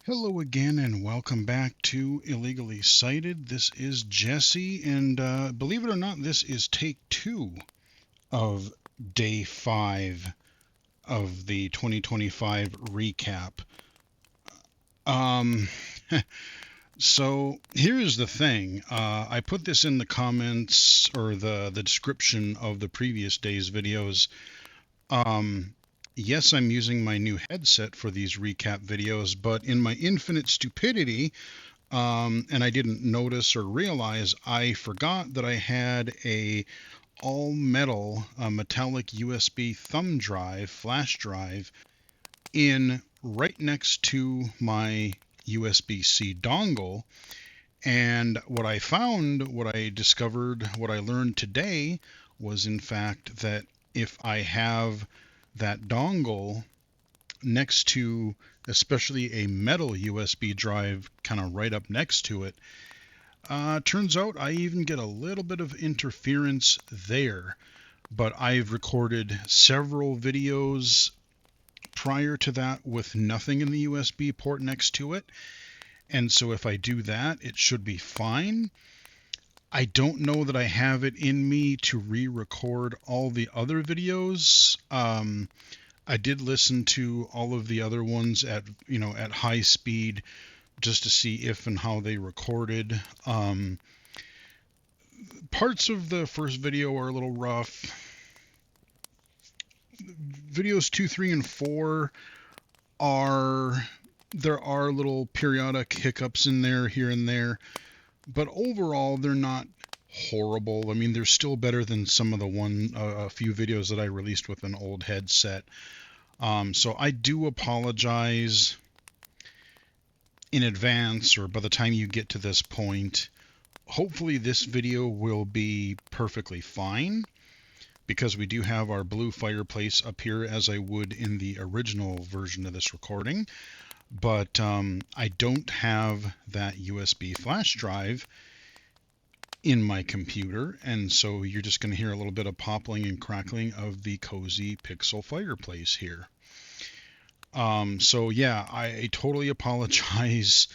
Hello again, and welcome back to Illegally Cited. This is Jesse, and believe it or not, this is take two of day 5 of the 2025 recap. Um, so here is the thing. I put this in the comments or the description of the previous day's videos. Um, yes, I'm using my new headset for these recap videos, but in my infinite stupidity, and I didn't notice or realize, I forgot that I had a all metal metallic USB thumb drive, flash drive, in right next to my USB-C dongle. And what I discovered, what I learned today was in fact that if I have that dongle next to, especially a metal USB drive kind of right up next to it, turns out I even get a little bit of interference there. But I've recorded several videos prior to that with nothing in the USB port next to it. And so if I do that, it should be fine. I don't know that I have it in me to re-record all the other videos. I did listen to all of the other ones at high speed just to see if and how they recorded. Parts of the first video are a little rough. Videos 2, 3, and 4 are there are little periodic hiccups in there here and there, but overall they're not horrible. I mean, they're still better than some of the a few videos that I released with an old headset. So I do apologize in advance, or by the time you get to this point. Hopefully this video will be perfectly fine, because we do have our blue fireplace up here as I would in the original version of this recording. But I don't have that USB flash drive in my computer, and so you're just going to hear a little bit of popping and crackling of the cozy Pixel fireplace here. So yeah, I totally apologize.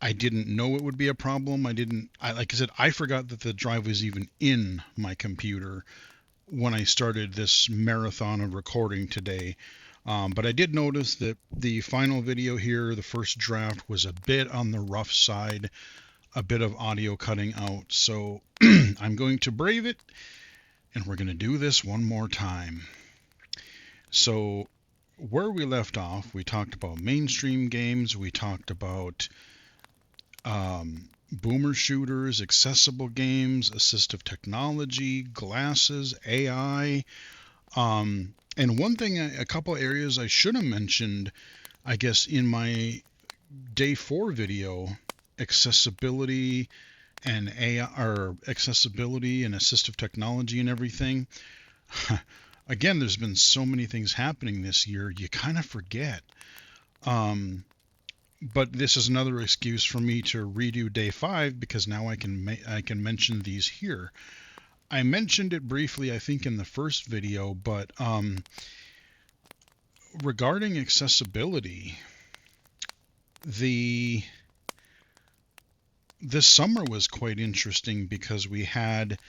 I didn't know it would be a problem. Like I said, I forgot that the drive was even in my computer when I started this marathon of recording today. But I did notice that the final video here, the first draft, was a bit on the rough side, a bit of audio cutting out. So I'm going to brave it, and we're going to do this one more time. So where we left off, we talked about mainstream games, we talked about boomer shooters, accessible games, assistive technology, glasses, AI. And one thing, a couple areas I should have mentioned, I guess, in my day 4 video, accessibility and AI, or accessibility and assistive technology and everything. Again, there's been so many things happening this year, you kind of forget. But this is another excuse for me to redo day 5, because now I can mention these here. I mentioned it briefly, I think, in the first video, but regarding accessibility, this summer was quite interesting because we had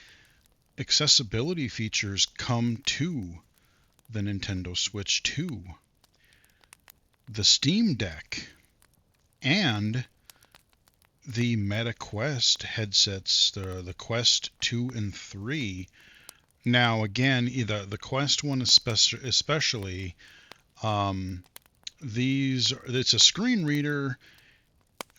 accessibility features come to the Nintendo Switch 2, the Steam Deck, and the Meta Quest headsets, the Quest 2 and 3. Now, again, the Quest one especially, it's a screen reader,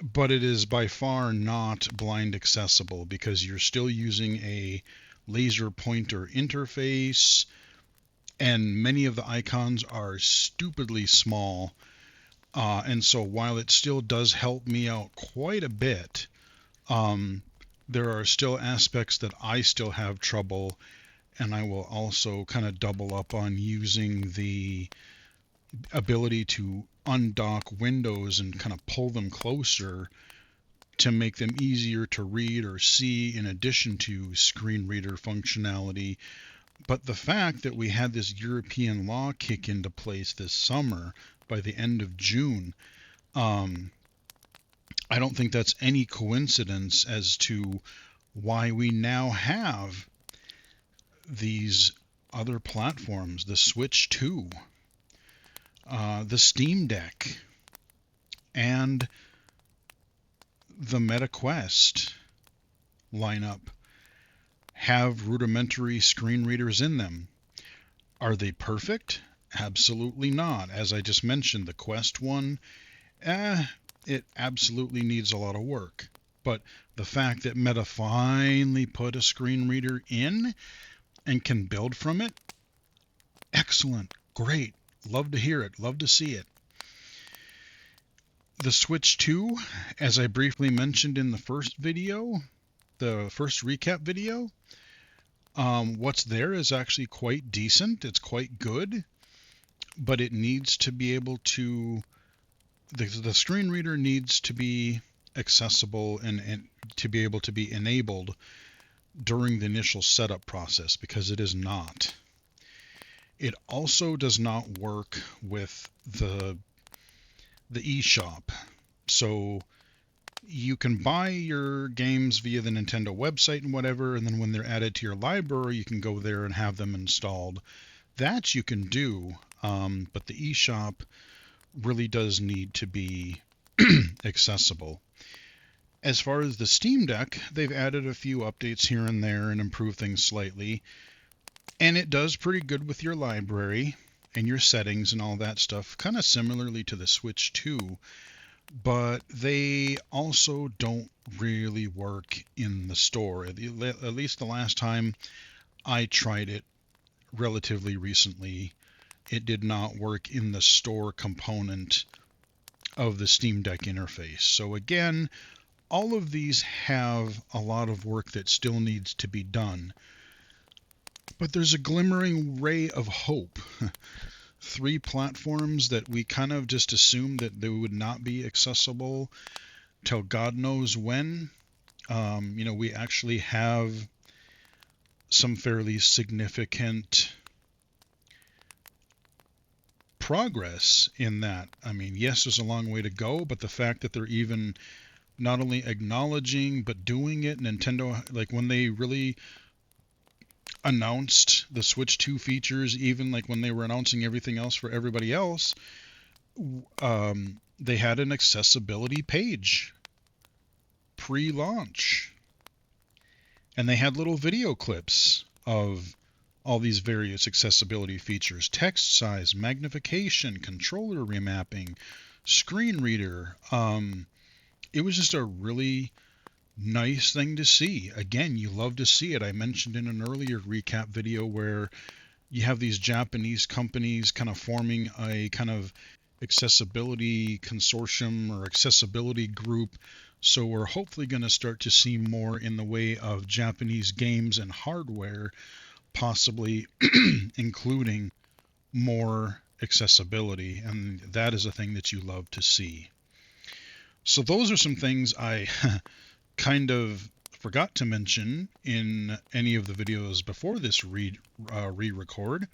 but it is by far not blind accessible because you're still using a laser pointer interface, and many of the icons are stupidly small. And so while it still does help me out quite a bit, there are still aspects that I still have trouble, and I will also kind of double up on using the ability to undock windows and kind of pull them closer to make them easier to read or see, in addition to screen reader functionality. But the fact that we had this European law kick into place this summer by the end of June, I don't think that's any coincidence as to why we now have these other platforms, the Switch 2, the Steam Deck, and the Meta Quest lineup have rudimentary screen readers in them. Are they perfect? Absolutely not. As I just mentioned, the Quest one, it absolutely needs a lot of work. But the fact that Meta finally put a screen reader in and can build from it, excellent, great, love to hear it, love to see it. The Switch 2, as I briefly mentioned in the first video, the first recap video, what's there is actually quite decent. It's quite good, but it needs to be able to, the screen reader needs to be accessible and to be able to be enabled during the initial setup process, because it is not. It also does not work with the eShop. So you can buy your games via the Nintendo website and whatever, and then when they're added to your library, you can go there and have them installed. That you can do, but the eShop really does need to be accessible. As far as the Steam Deck, they've added a few updates here and there and improved things slightly, and it does pretty good with your library and your settings and all that stuff, kind of similarly to the Switch 2, but they also don't really work in the store. At least the last time I tried it relatively recently, it did not work in the store component of the Steam Deck interface. So again, all of these have a lot of work that still needs to be done. But there's a glimmering ray of hope. 3 platforms that we kind of just assumed that they would not be accessible till God knows when. We actually have some fairly significant progress in that. I mean, yes, there's a long way to go, but the fact that they're even not only acknowledging but doing it, Nintendo, like when they really announced the Switch 2 features, even like when they were announcing everything else for everybody else, they had an accessibility page pre-launch, and they had little video clips of all these various accessibility features: text size, magnification, controller remapping, screen reader. It was just a really nice thing to see. Again, you love to see it. I mentioned in an earlier recap video where you have these Japanese companies kind of forming a kind of accessibility consortium or accessibility group. So we're hopefully going to start to see more in the way of Japanese games and hardware, possibly including more accessibility. And that is a thing that you love to see. So those are some things I kind of forgot to mention in any of the videos before this re-record.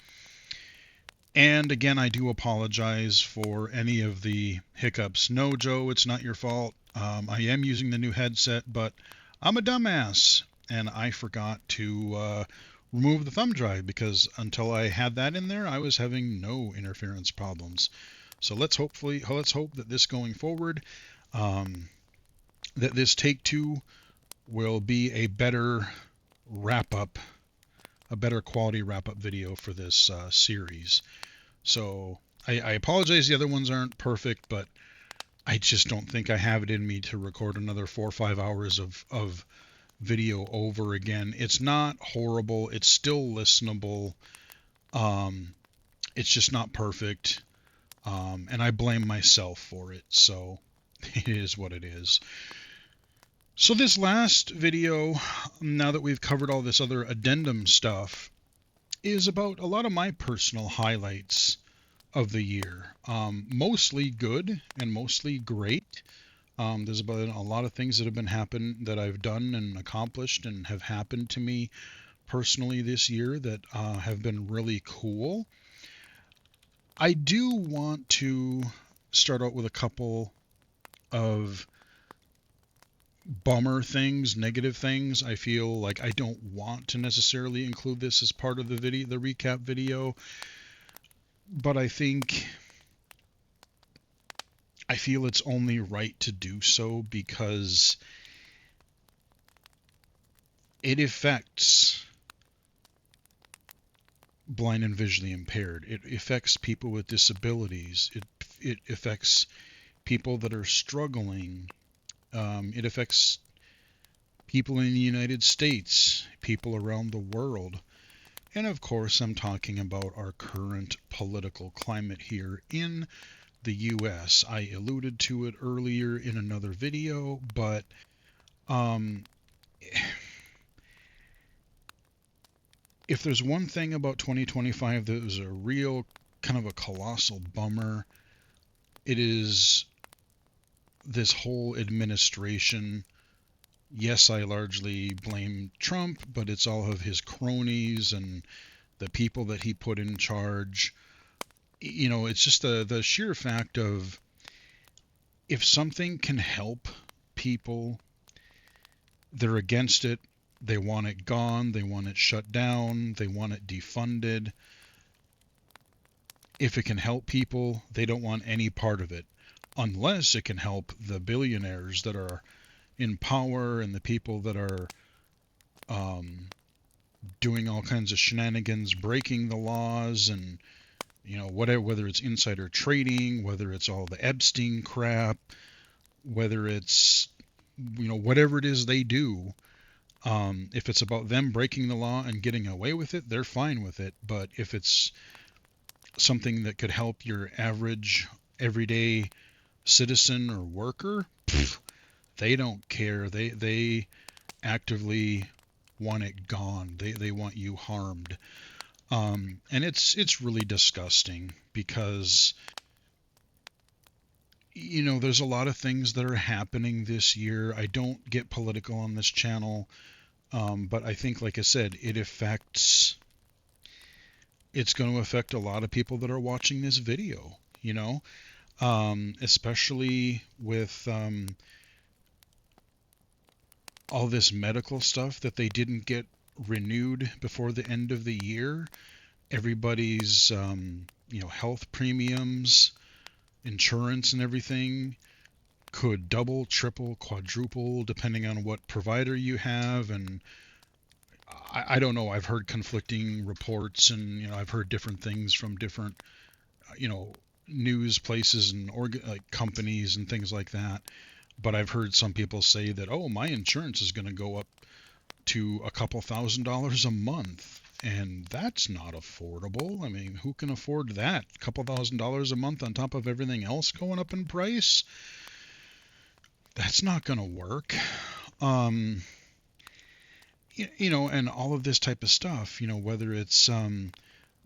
And again, I do apologize for any of the hiccups. No, Joe, it's not your fault. I am using the new headset, but I'm a dumbass, and I forgot to remove the thumb drive, because until I had that in there, I was having no interference problems. So let's hope that this going forward, that this take 2 will be a better wrap-up, a better quality wrap-up video for this series. So I apologize the other ones aren't perfect, but I just don't think I have it in me to record another 4 or 5 hours of video over again. It's not horrible. It's still listenable. It's just not perfect. And I blame myself for it. So it is what it is. So this last video, now that we've covered all this other addendum stuff, is about a lot of my personal highlights of the year. Mostly good and mostly great. There's been a lot of things that have been happened that I've done and accomplished and have happened to me personally this year that have been really cool. I do want to start out with a couple of bummer things, negative things, I feel like I don't want to necessarily include this as part of the recap video, but I feel it's only right to do so because it affects blind and visually impaired. It affects people with disabilities. It affects people that are struggling. It affects people in the United States, people around the world. And of course, I'm talking about our current political climate here in the US. I alluded to it earlier in another video, but um, if there's one thing about 2025 that was a real kind of a colossal bummer, it is this whole administration. Yes, I largely blame Trump, but it's all of his cronies and the people that he put in charge. You know, it's just the sheer fact of if something can help people, they're against it. They want it gone. They want it shut down. They want it defunded. If it can help people, they don't want any part of it, unless it can help the billionaires that are in power and the people that are um, doing all kinds of shenanigans, breaking the laws, and whatever, whether it's insider trading, whether it's all the Epstein crap, whether it's whatever it is they do. If it's about them breaking the law and getting away with it, they're fine with it. But if it's something that could help your average, everyday citizen or worker, they don't care. They actively want it gone. They want you harmed. And it's really disgusting because there's a lot of things that are happening this year. I don't get political on this channel, but I think, like I said, it's going to affect a lot of people that are watching this video, especially with all this medical stuff that they didn't get renewed before the end of the year. Everybody's, health premiums, insurance and everything could double, triple, quadruple depending on what provider you have. And I don't know. I've heard conflicting reports, and I've heard different things from different news places and like companies and things like that. But I've heard some people say that, oh, my insurance is going to go up to a couple $1,000s a month, and that's not affordable. I mean, who can afford that? A couple $1,000s a month on top of everything else going up in price? That's not going to work. And all of this type of stuff, whether it's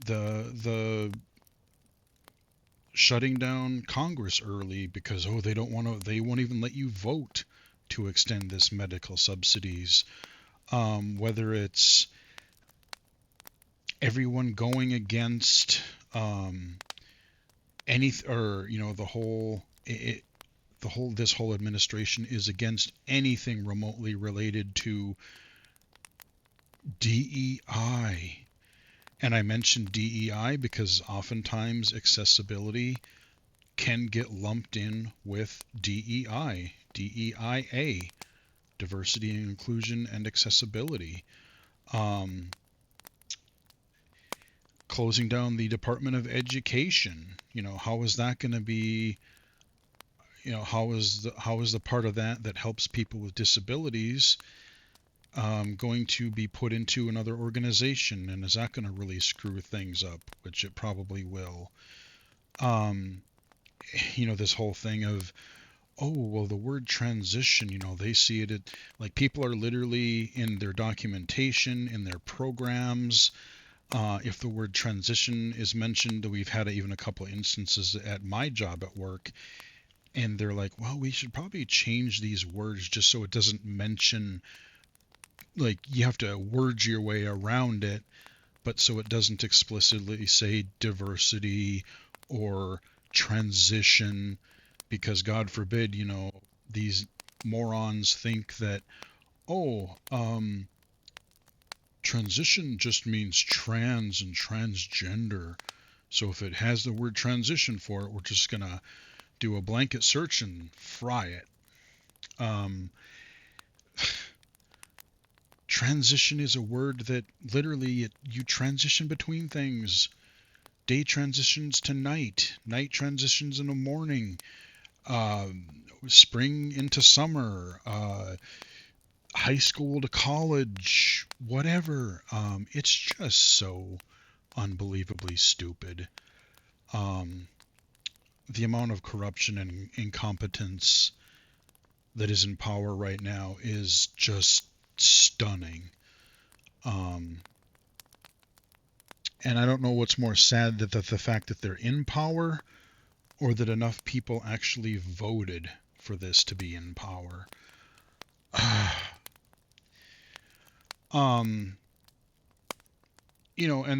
the shutting down Congress early because they won't even let you vote to extend this medical subsidies, whether it's everyone going against this whole administration is against anything remotely related to DEI. And I mentioned DEI because oftentimes accessibility can get lumped in with DEI, DEIA, diversity and inclusion and accessibility. Closing down the Department of Education, how is that going to be, how is the part of that helps people with disabilities going to be put into another organization, and is that going to really screw things up, which it probably will. This whole thing of, oh, well, the word transition, they see it like people are literally in their documentation, in their programs. If the word transition is mentioned, we've had even a couple of instances at my job at work, and they're like, well, we should probably change these words just so it doesn't mention, like, you have to word your way around it, but so it doesn't explicitly say diversity or transition, because God forbid, these morons think that, oh, transition just means trans and transgender. So if it has the word transition for it, we're just going to do a blanket search and fry it. Transition is a word that literally you transition between things. Day transitions to night. Night transitions into morning. Spring into summer. High school to college. Whatever. It's just so unbelievably stupid. The amount of corruption and incompetence that is in power right now is just stunning. And I don't know what's more sad, that the fact that they're in power, or that enough people actually voted for this to be in power. And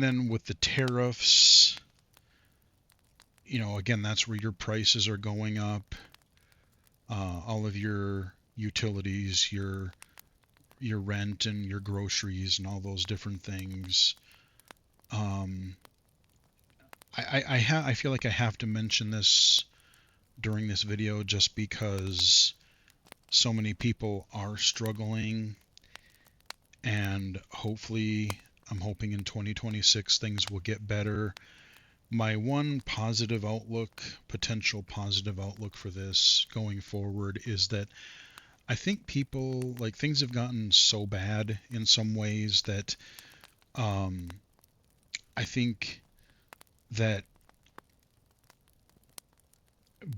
then with the tariffs, again, that's where your prices are going up. All of your utilities, your rent and your groceries and all those different things. I feel like I have to mention this during this video, just because so many people are struggling, and hopefully, I'm hoping in 2026 things will get better. My one potential positive outlook for this going forward, is that I think people, like, things have gotten so bad in some ways that I think that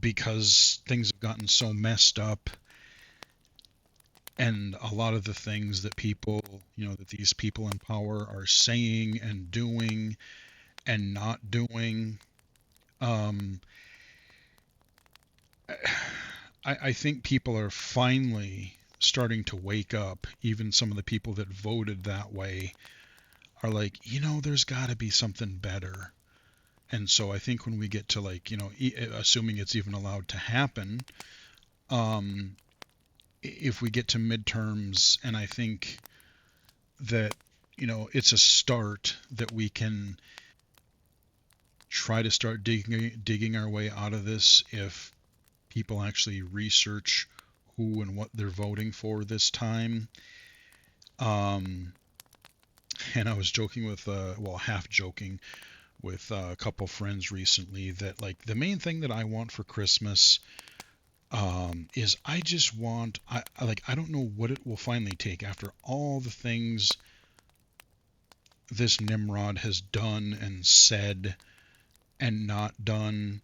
because things have gotten so messed up, and a lot of the things that that these people in power are saying and doing and not doing, I think people are finally starting to wake up. Even some of the people that voted that way are like, there's got to be something better. And so I think when we get to, like, assuming it's even allowed to happen, if we get to midterms, and I think that, it's a start, that we can try to start digging our way out of this, if people actually research who and what they're voting for this time. And I was joking with, half joking with a couple friends recently, that, like, the main thing that I want for Christmas is I just want, I don't know what it will finally take after all the things this Nimrod has done and said and not done.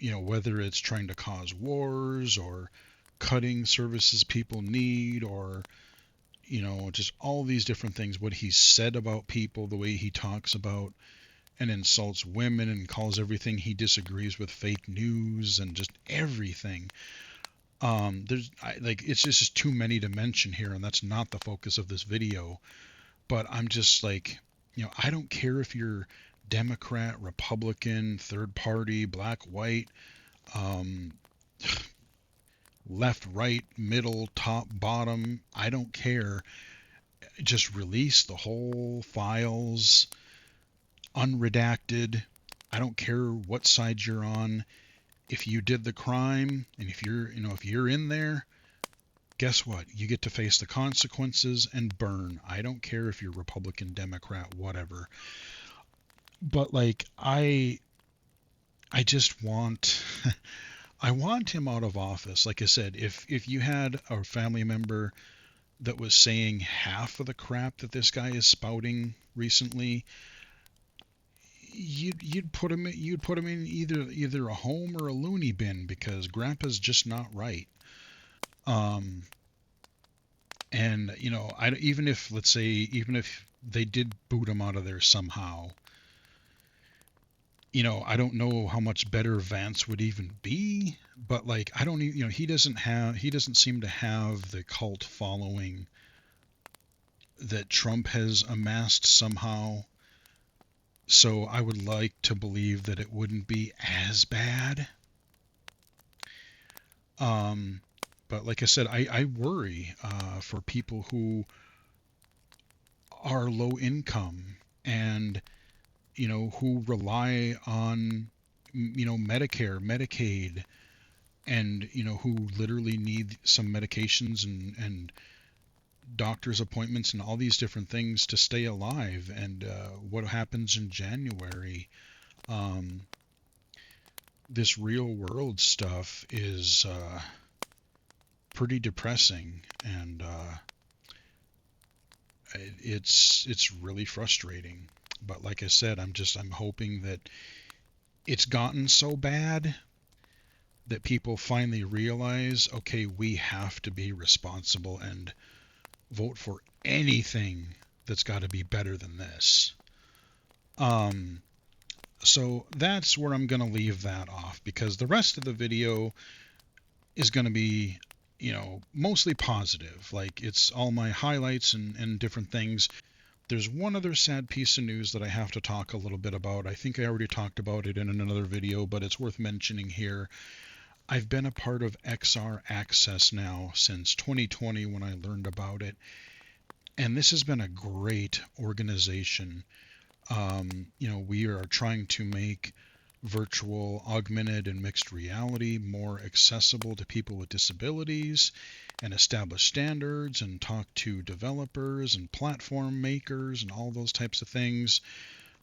Whether it's trying to cause wars, or cutting services people need, or just all these different things, what he's said about people, the way he talks about and insults women and calls everything he disagrees with fake news, and just everything. It's just too many to mention here, and that's not the focus of this video. But I'm just like, I don't care if you're Democrat, Republican, third party, black, white, left, right, middle, top, bottom. I don't care. Just release the whole files, unredacted. I don't care what side you're on. If you did the crime, and if you're in there, guess what? You get to face the consequences and burn. I don't care if you're Republican, Democrat, whatever. But, like, I just want I want him out of office. Like I said, if you had a family member that was saying half of the crap that this guy is spouting recently, you'd put him in either a home or a loony bin, because grandpa's just not right. And even if, let's say, even if they did boot him out of there somehow, I don't know how much better Vance would even be. But, like, I don't even, he doesn't seem to have the cult following that Trump has amassed somehow. So I would like to believe that it wouldn't be as bad. Um, but like I said, I worry for people who are low income and, who rely on, Medicare, Medicaid, and, who literally need some medications and doctor's appointments and all these different things to stay alive. And what happens in January, um, this real world stuff is pretty depressing, and it's really frustrating. But like I said, I'm hoping that it's gotten so bad that people finally realize, okay, we have to be responsible and vote for anything that's got to be better than this. Um, so that's where I'm going to leave that off, because the rest of the video is going to be, mostly positive. Like, it's all my highlights and different things. There's one other sad piece of news that I have to talk a little bit about. I think I already talked about it in another video, but it's worth mentioning here. I've been a part of XR Access now since 2020 when I learned about it. And this has been a great organization. We are trying to make virtual, augmented, and mixed reality more accessible to people with disabilities, and establish standards and talk to developers and platform makers and all those types of things.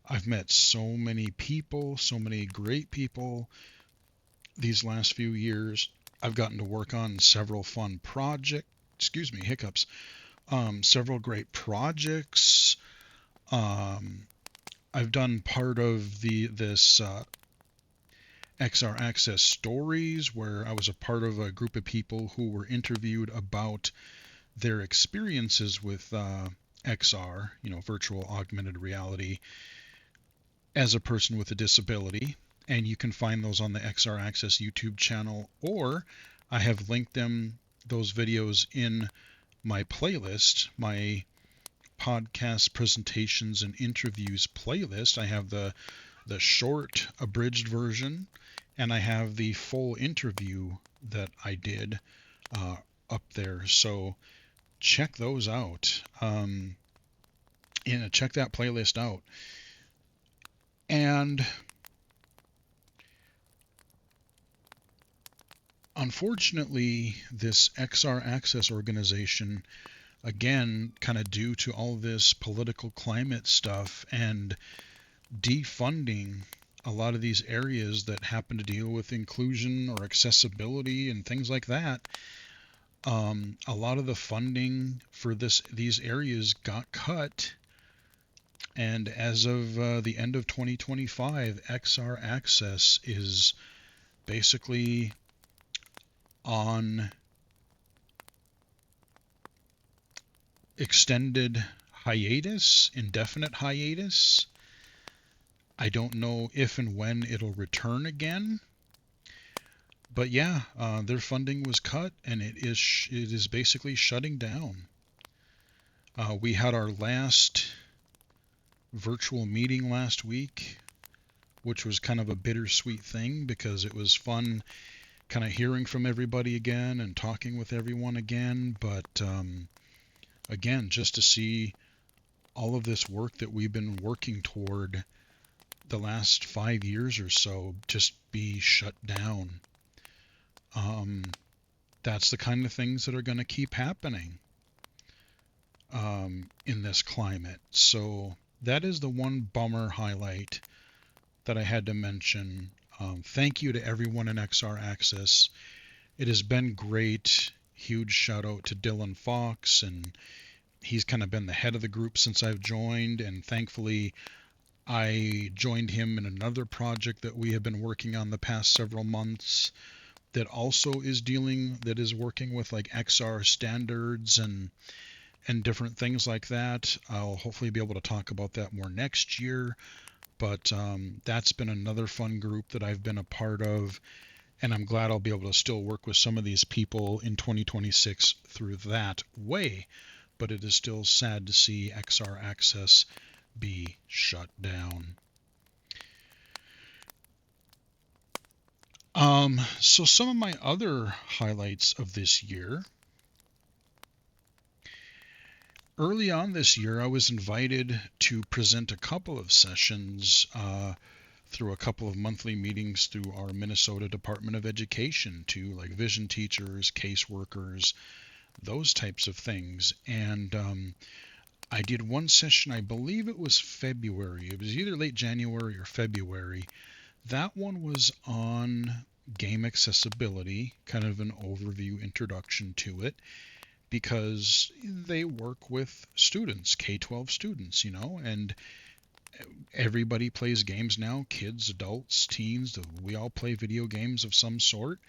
I've met so many people, so many great people these last few years. I've gotten to work on several fun projects, hiccups, several great projects. Um, I've done part of this XR Access Stories, where I was a part of a group of people who were interviewed about their experiences with XR, virtual augmented reality, as a person with a disability. And you can find those on the XR Access YouTube channel, or I have linked those videos in my playlist, my podcast presentations and interviews playlist. I have the short abridged version, and I have the full interview that I did up there. So check those out. Check that playlist out. And unfortunately, this XR Access organization, again, kind of due to all this political climate stuff and defunding a lot of these areas that happen to deal with inclusion or accessibility and things like that, a lot of the funding for these areas got cut. And as of the end of 2025, XR Access is basically on extended hiatus, indefinite hiatus. I don't know if and when it'll return again. But yeah, their funding was cut, and it is basically shutting down. We had our last virtual meeting last week, which was kind of a bittersweet thing, because it was fun kind of hearing from everybody again and talking with everyone again. But again, just to see all of this work that we've been working toward the last 5 years or so just be shut down. That's the kind of things that are going to keep happening in this climate. So that is the one bummer highlight that I had to mention. Thank you to everyone in XR Access. It has been great. Huge shout out to Dylan Fox, and he's kind of been the head of the group since I've joined, and thankfully I joined him in another project that we have been working on the past several months that also is working with like XR standards and different things like that. I'll hopefully be able to talk about that more next year. But that's been another fun group that I've been a part of, and I'm glad I'll be able to still work with some of these people in 2026 through that way. But it is still sad to see XR Access be shut down. So some of my other highlights of this year. Early on this year, I was invited to present a couple of sessions through a couple of monthly meetings through our Minnesota Department of Education to like vision teachers, caseworkers, those types of things. And I did one session, I believe it was February. It was either late January or February. That one was on game accessibility, kind of an overview introduction to it, because they work with students, K-12 students, and everybody plays games now, kids, adults, teens, we all play video games of some sort.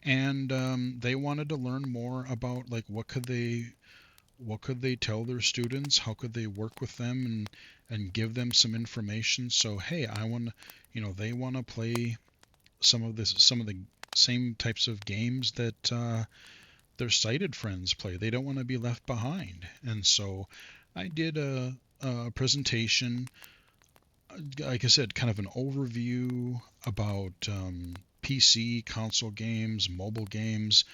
And they wanted to learn more about like what could they tell their students, how could they work with them and give them some information. So hey, I want they want to play some of the same types of games that their sighted friends play. They don't want to be left behind. And so I did a presentation, like I said, kind of an overview about PC, console games, mobile games.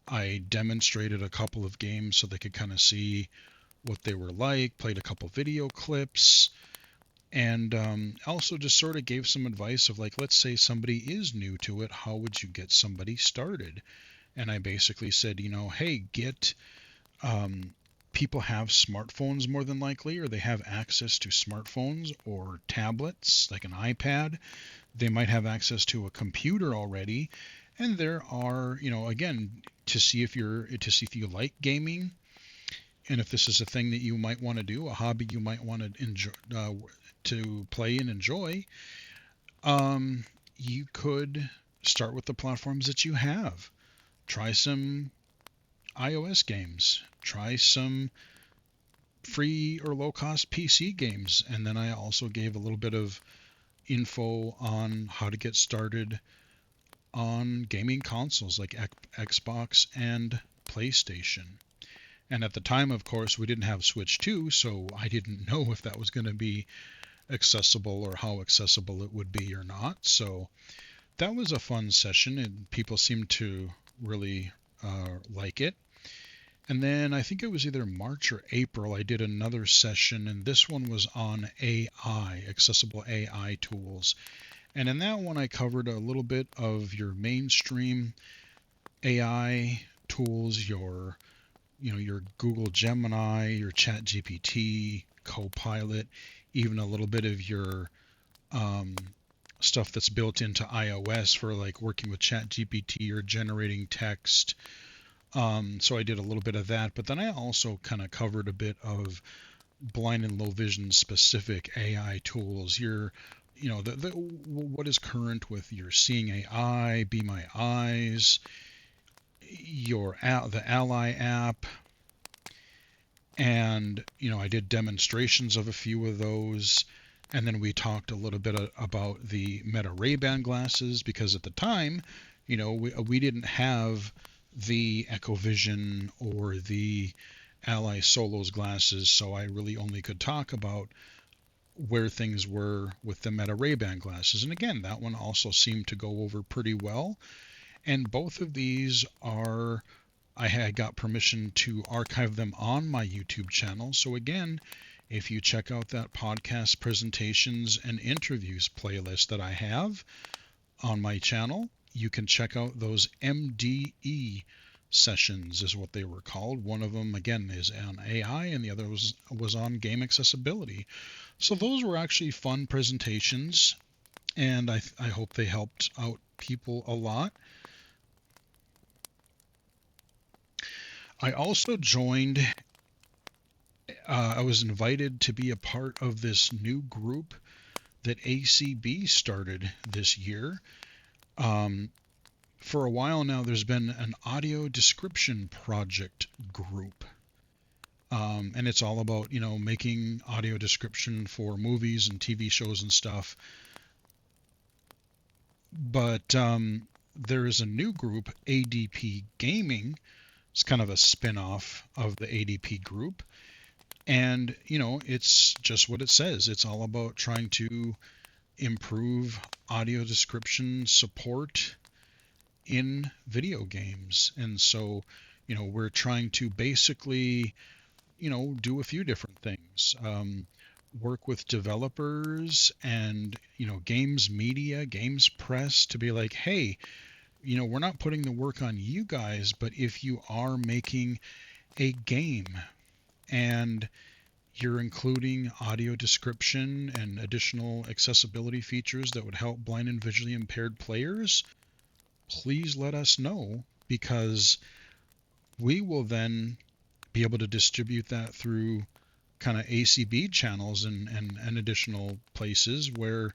I demonstrated a couple of games so they could kind of see what they were like, played a couple video clips, and also just sort of gave some advice of like, let's say somebody is new to it, how would you get somebody started? And I basically said, hey, people have smartphones more than likely, or they have access to smartphones or tablets like an iPad. They might have access to a computer already. And there are, again, to see if you like gaming, and if this is a thing that you might want to do, a hobby you might want to enjoy, to play and enjoy, you could start with the platforms that you have. Try some iOS games. Try some free or low-cost PC games. And then I also gave a little bit of info on how to get started on gaming consoles like Xbox and PlayStation. And at the time, of course, we didn't have Switch 2, so I didn't know if that was going to be accessible or how accessible it would be or not. So that was a fun session, and people seemed to really like it. And then I think it was either March or April, I did another session, and this one was on AI, accessible AI tools. And in that one, I covered a little bit of your mainstream AI tools, your Google Gemini, your ChatGPT, Copilot, even a little bit of your stuff that's built into iOS for like working with ChatGPT or generating text. So I did a little bit of that, but then I also kind of covered a bit of blind and low vision specific AI tools. What is current with your Seeing AI, Be My Eyes, the Ally app, and I did demonstrations of a few of those. And then we talked a little bit about the Meta Ray-Ban glasses, because at the time, we didn't have the Echovision or the Ally Solos glasses, so I really only could talk about where things were with the Meta Ray-Ban glasses. And again, that one also seemed to go over pretty well. And both of these I had got permission to archive them on my YouTube channel. So again, if you check out that podcast presentations and interviews playlist that I have on my channel, you can check out those MDE sessions is what they were called. One of them, again, is on AI, and the other was on game accessibility. So those were actually fun presentations, and I hope they helped out people a lot. I also joined, I was invited to be a part of this new group that ACB started this year. For a while now, there's been an audio description project group. And it's all about, making audio description for movies and TV shows and stuff. But there is a new group, ADP Gaming. It's kind of a spin-off of the ADP group. And, it's just what it says. It's all about trying to improve audio description support in video games. And so, we're trying to basically, do a few different things. Work with developers and, games media, games press to be like, hey, we're not putting the work on you guys, but if you are making a game and you're including audio description and additional accessibility features that would help blind and visually impaired players, please let us know, because we will then be able to distribute that through kind of ACB channels and additional places where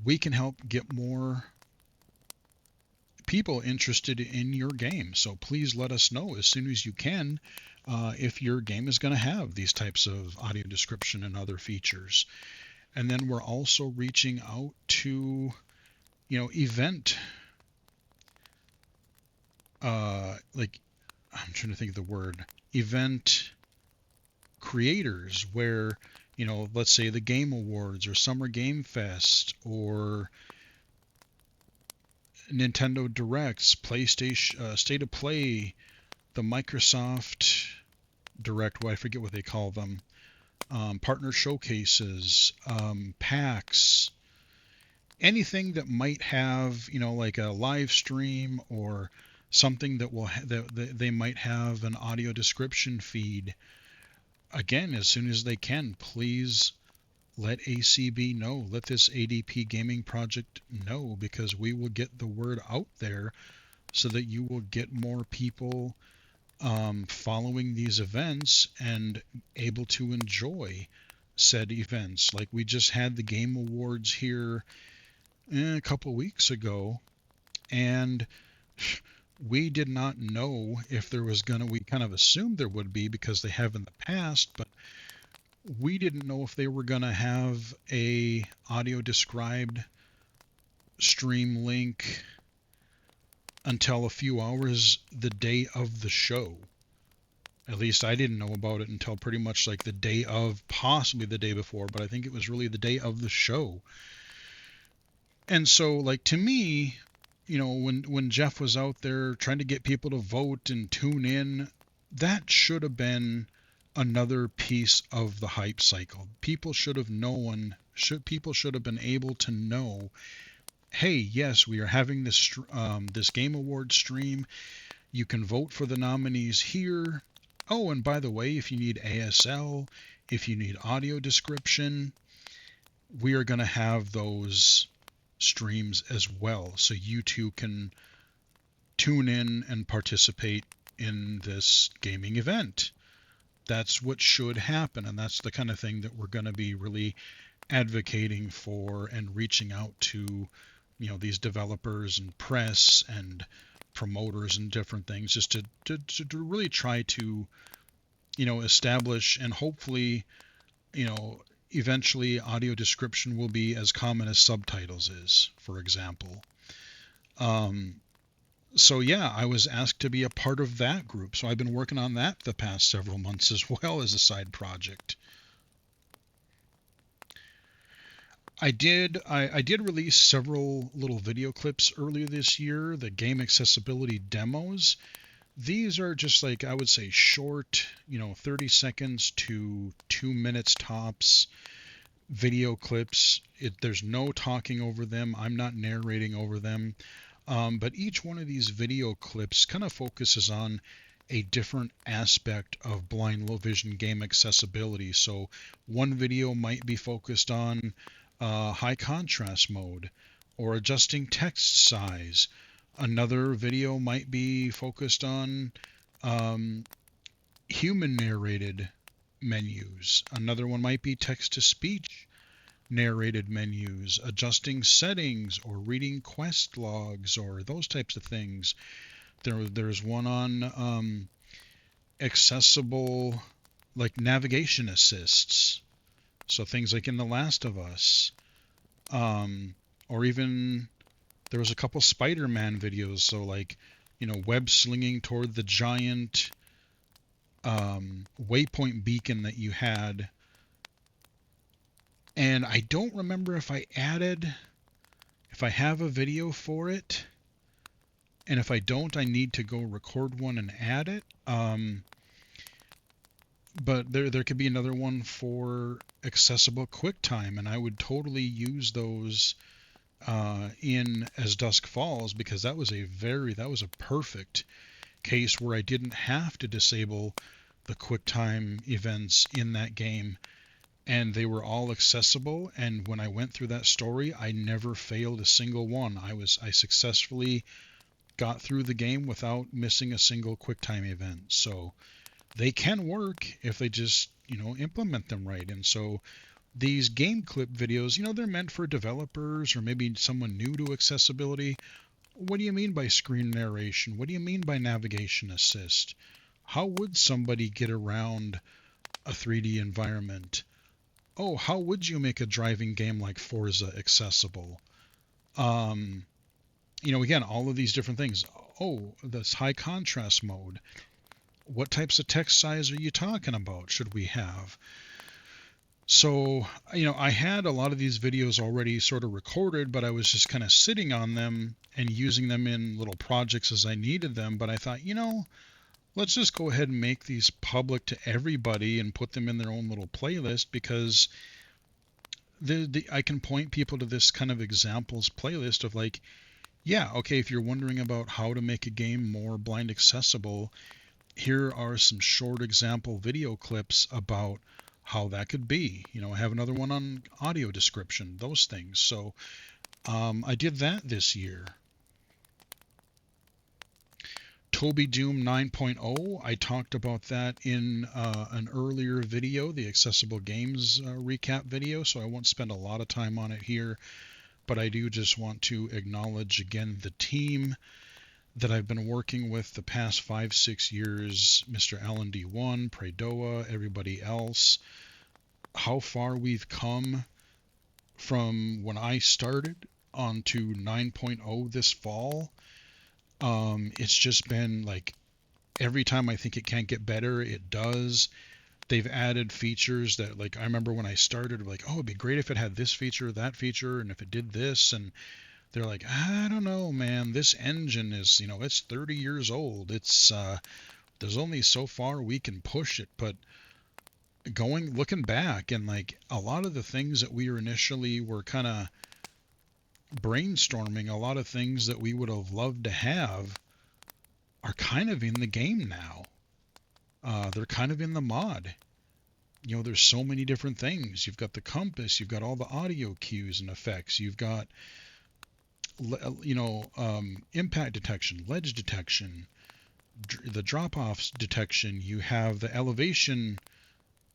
we can help get more people interested in your game. So please let us know as soon as you can if your game is going to have these types of audio description and other features. And then we're also reaching out to, event, like, I'm trying to think of the word, event creators where, let's say the Game Awards or Summer Game Fest or Nintendo Directs, PlayStation, State of Play, the Microsoft Direct, I forget what they call them, partner showcases, PAX, anything that might have, like a live stream or something that will that they might have an audio description feed. Again, as soon as they can, please let ACB know, let this ADP gaming project know, because we will get the word out there so that you will get more people following these events and able to enjoy said events. Like, we just had the Game Awards here a couple weeks ago, and we did not know if there was we kind of assumed there would be because they have in the past, but we didn't know if they were going to have a audio described stream link until a few hours the day of the show. At least I didn't know about it until pretty much like the day of, possibly the day before, but I think it was really the day of the show. And so, like, to me, when Jeff was out there trying to get people to vote and tune in, that should have been another piece of the hype cycle. People should have known, people should have been able to know, hey, yes, we are having this Game Award stream. You can vote for the nominees here. Oh, and by the way, if you need ASL, if you need audio description, we are going to have those streams as well, so you too can tune in and participate in this gaming event. That's what should happen, and that's the kind of thing that we're going to be really advocating for and reaching out to, these developers and press and promoters and different things, just to really try to, establish, and hopefully, eventually audio description will be as common as subtitles is, for example. So yeah, I was asked to be a part of that group. So I've been working on that the past several months as well as a side project. I did release several little video clips earlier this year, the game accessibility demos. These are just, like, I would say short, 30 seconds to 2 minutes tops video clips. There's no talking over them. I'm not narrating over them. But each one of these video clips kind of focuses on a different aspect of blind low vision game accessibility. So one video might be focused on high contrast mode or adjusting text size. Another video might be focused on human narrated menus. Another one might be text to speech narrated menus, adjusting settings or reading quest logs or those types of things. There's one on accessible, like, navigation assists. So things like in The Last of Us, or even there was a couple Spider-Man videos. So, like, web slinging toward the giant waypoint beacon that you had. And I don't remember if If I have a video for it, and if I don't, I need to go record one and add it. But there could be another one for accessible QuickTime, and I would totally use those in As Dusk Falls, because that was a perfect case where I didn't have to disable the QuickTime events in that game, and they were all accessible. And when I went through that story, I never failed a single one. I successfully got through the game without missing a single QuickTime event. So they can work if they just, implement them right. And so these game clip videos, they're meant for developers or maybe someone new to accessibility. What do you mean by screen narration? What do you mean by navigation assist? How would somebody get around a 3D environment? Oh, how would you make a driving game like Forza accessible? Again, all of these different things. Oh, this high contrast mode. What types of text size are you talking about? Should we have? So, I had a lot of these videos already sort of recorded, but I was just kind of sitting on them and using them in little projects as I needed them. But I thought, let's just go ahead and make these public to everybody and put them in their own little playlist, because I can point people to this kind of examples playlist of like, yeah, okay, if you're wondering about how to make a game more blind accessible, here are some short example video clips about how that could be. I have another one on audio description, those things. So I did that this year. Tobii Doom 9.0, I talked about that in an earlier video, the Accessible Games recap video, so I won't spend a lot of time on it here, but I do just want to acknowledge again the team that I've been working with the past 5-6 years, Mr. Alan D1, Predoa, everybody else, how far we've come from when I started onto 9.0 this fall. It's just been like every time I think it can't get better, it does. They've added features that, like, I remember when I started, like, oh, it'd be great if it had this feature, that feature, and if it did this. And they're like, I don't know, man, this engine is, it's 30 years old. It's, there's only so far we can push it. But looking back, and like a lot of the things that we were kind of brainstorming, a lot of things that we would have loved to have are kind of in the game now. They're kind of in the mod. There's so many different things. You've got the compass, you've got all the audio cues and effects, you've got, impact detection, ledge detection, the drop-offs detection, you have the elevation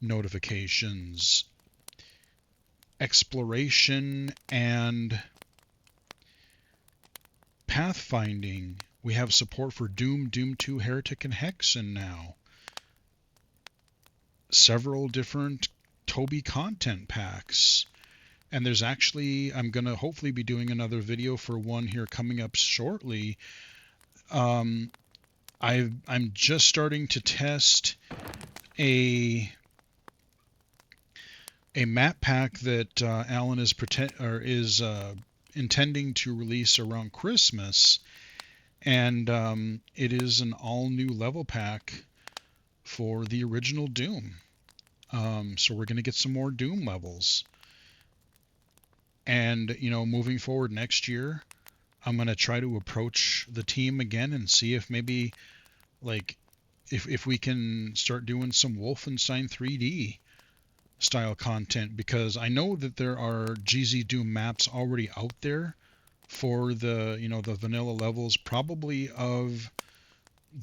notifications, exploration, and pathfinding. We have support for Doom, Doom 2, Heretic, and Hexen now. Several different Tobii content packs. And there's actually, I'm going to hopefully be doing another video for one here coming up shortly. I'm just starting to test a map pack that Alan is intending to release around Christmas, and it is an all-new level pack for the original Doom. So we're going to get some more Doom levels. And, moving forward next year, I'm going to try to approach the team again and see if maybe, like, if we can start doing some Wolfenstein 3D style content, because I know that there are GZ Doom maps already out there for the, the vanilla levels, probably of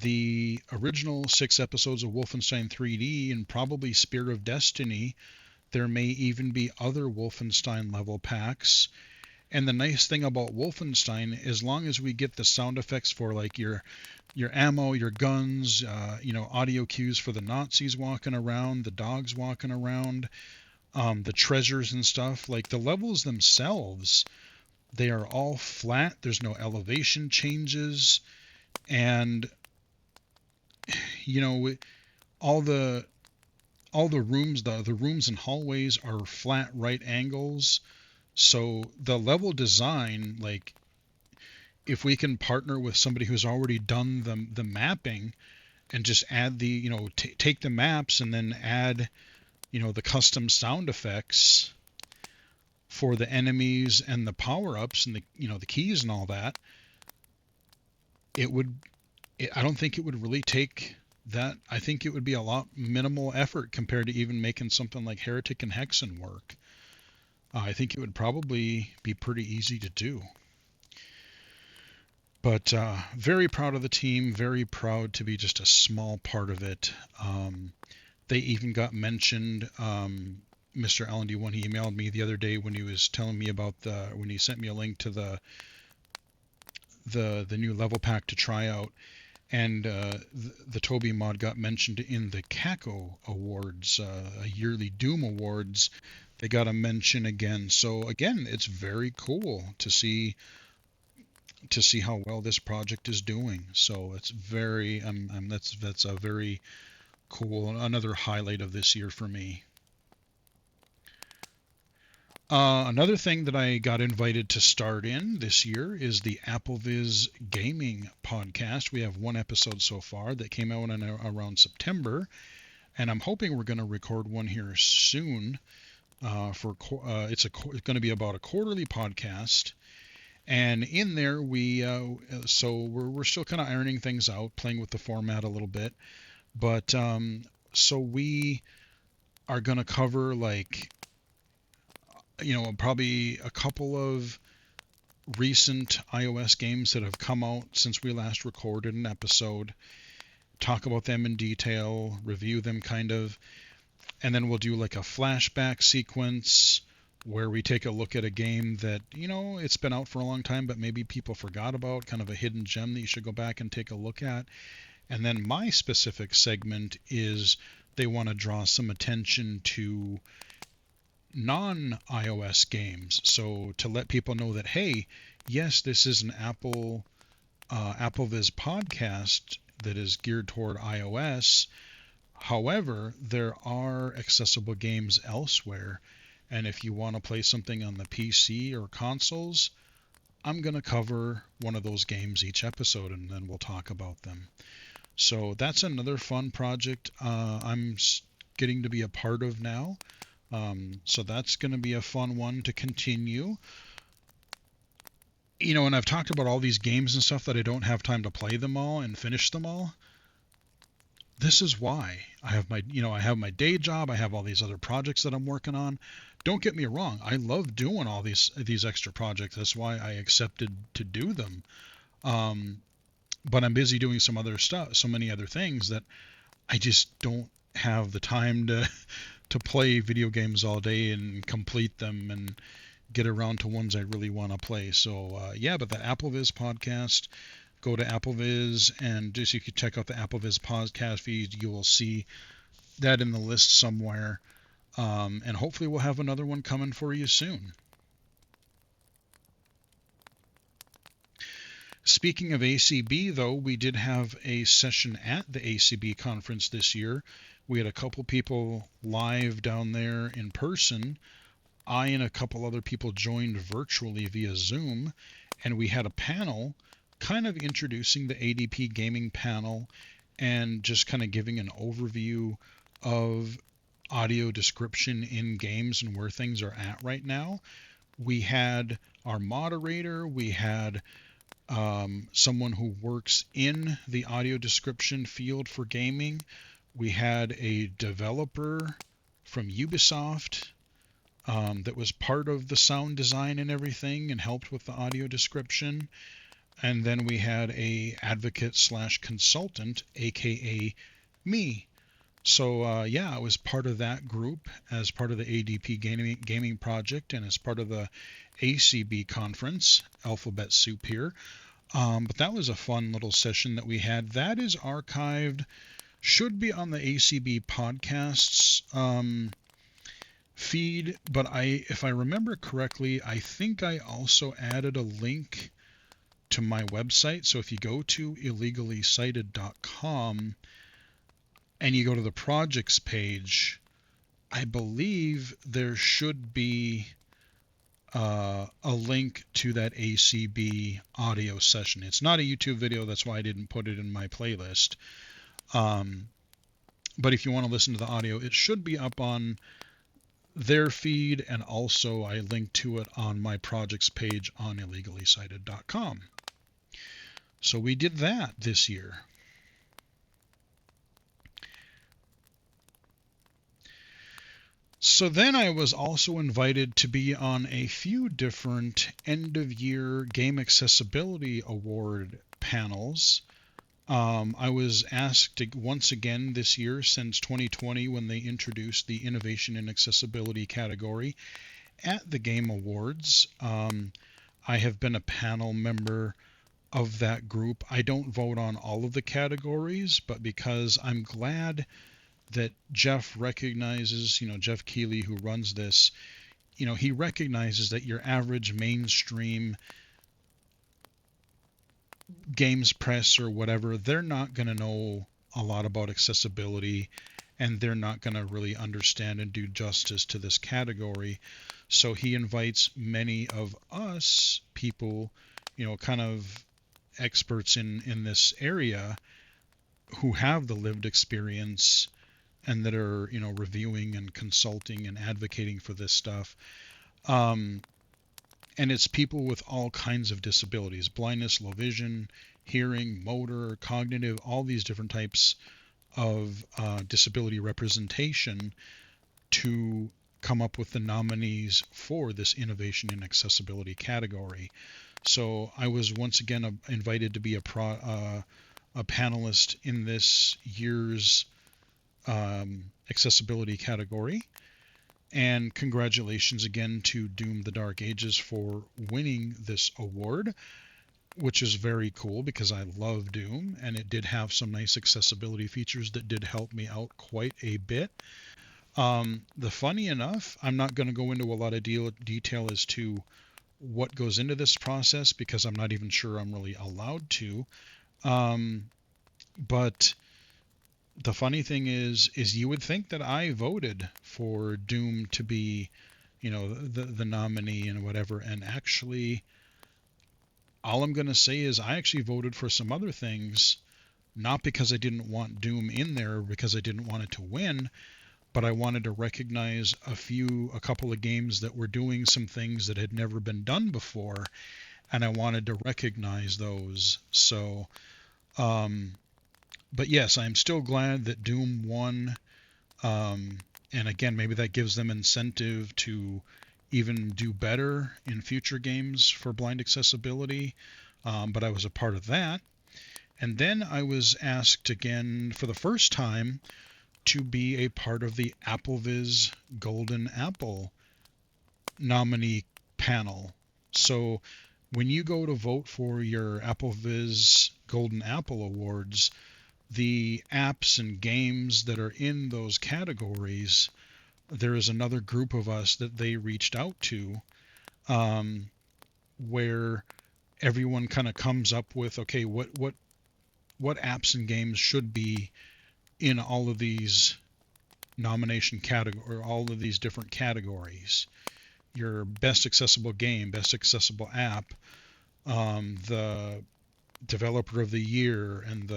the original 6 episodes of Wolfenstein 3D, and probably Spear of Destiny. There may even be other Wolfenstein level packs. And the nice thing about Wolfenstein, as long as we get the sound effects for like your ammo, your guns, audio cues for the Nazis walking around, the dogs walking around, the treasures and stuff, like the levels themselves, they are all flat. There's no elevation changes. And, all the rooms, the rooms and hallways are flat right angles. So the level design, like if we can partner with somebody who's already done the mapping and just add the, take the maps and then add, the custom sound effects for the enemies and the power-ups and the keys and all that, it would, I don't think it would really take that. I think it would be a lot minimal effort compared to even making something like Heretic and Hexen work. I think it would probably be pretty easy to do. But very proud of the team, very proud to be just a small part of it. They even got mentioned. Mr. L&D, when he emailed me the other day when he was telling me about when he sent me a link to the new level pack to try out, and the Toby mod got mentioned in the CACO Awards, a yearly Doom Awards. They got a mention again. So again, it's very cool to see how well this project is doing. So it's very that's a very cool, another highlight of this year for me. Another thing that I got invited to start in this year is the AppleVis Gaming podcast. We have one episode so far that came out around September, and I'm hoping we're going to record one here soon. It's going to be about a quarterly podcast, and in there we're still kind of ironing things out, playing with the format a little bit, but so we are going to cover probably a couple of recent iOS games that have come out since we last recorded an episode, talk about them in detail, review them kind of, and then we'll do like a flashback sequence where we take a look at a game that, it's been out for a long time, but maybe people forgot about, kind of a hidden gem that you should go back and take a look at. And then my specific segment is they want to draw some attention to non-iOS games. So to let people know that, hey, yes, this is an AppleVis podcast that is geared toward iOS. However, there are accessible games elsewhere. And if you want to play something on the PC or consoles, I'm going to cover one of those games each episode, and then we'll talk about them. So that's another fun project I'm getting to be a part of now. So that's going to be a fun one to continue. And I've talked about all these games and stuff that I don't have time to play them all and finish them all. This is why I have my day job. I have all these other projects that I'm working on. Don't get me wrong. I love doing all these extra projects. That's why I accepted to do them. But I'm busy doing some other stuff, so many other things that I just don't have the time to play video games all day and complete them and get around to ones I really want to play. So but the AppleVis podcast, go to AppleVis, and just you can check out the AppleVis podcast feed. You will see that in the list somewhere. And hopefully we'll have another one coming for you soon. Speaking of ACB, though, we did have a session at the ACB conference this year. We had a couple people live down there in person. I and a couple other people joined virtually via Zoom, and we had a panel kind of introducing the ADP gaming panel and just kind of giving an overview of audio description in games and where things are at right now. We had our moderator, we had someone who works in the audio description field for gaming. We had a developer from Ubisoft that was part of the sound design and everything and helped with the audio description. And then we had a advocate/consultant, aka me. So I was part of that group as part of the ADP gaming project and as part of the ACB conference, Alphabet Soup here. But that was a fun little session that we had. That is archived, should be on the ACB podcasts feed, but if I remember correctly, I think I also added a link to my website. So if you go to illegally-cited.com and you go to the projects page, I believe there should be a link to that ACB audio session. It's not a YouTube video, that's why I didn't put it in my playlist. But if you want to listen to the audio, it should be up on their feed, and also I linked to it on my projects page on illegallyscited.com. So we did that this year. So then I was also invited to be on a few different end-of-year Game Accessibility Award panels. I was asked once again this year, since 2020 when they introduced the Innovation in Accessibility category at the Game Awards. I have been a panel member of that group. I don't vote on all of the categories, but because I'm glad that Jeff recognizes, Jeff Keighley, who runs this, he recognizes that your average mainstream games press or whatever, they're not going to know a lot about accessibility, and they're not going to really understand and do justice to this category. So he invites many of us people, kind of experts in this area who have the lived experience and that are, reviewing and consulting and advocating for this stuff. And it's people with all kinds of disabilities: blindness, low vision, hearing, motor, cognitive, all these different types of disability representation, to come up with the nominees for this Innovation in Accessibility category. So I was once again invited to be a panelist in this year's accessibility category. And congratulations again to Doom: The Dark Ages for winning this award, which is very cool because I love Doom, and it did have some nice accessibility features that did help me out quite a bit. The funny enough, I'm not going to go into a lot of detail as to what goes into this process because I'm not even sure I'm really allowed to. But the funny thing is you would think that I voted for Doom to be, the nominee and whatever. And actually, all I'm going to say is I actually voted for some other things, not because I didn't want Doom in there, because I didn't want it to win, but I wanted to recognize a couple of games that were doing some things that had never been done before, and I wanted to recognize those. So, but yes, I'm still glad that Doom won. And again, maybe that gives them incentive to even do better in future games for blind accessibility. But I was a part of that. And then I was asked again for the first time to be a part of the AppleVis Golden Apple nominee panel. So when you go to vote for your AppleVis Golden Apple Awards, the apps and games that are in those categories, there is another group of us that they reached out to, where everyone kind of comes up with, okay, what apps and games should be in all of these nomination category, or all of these different categories. Your best accessible game, best accessible app, the developer of the year, and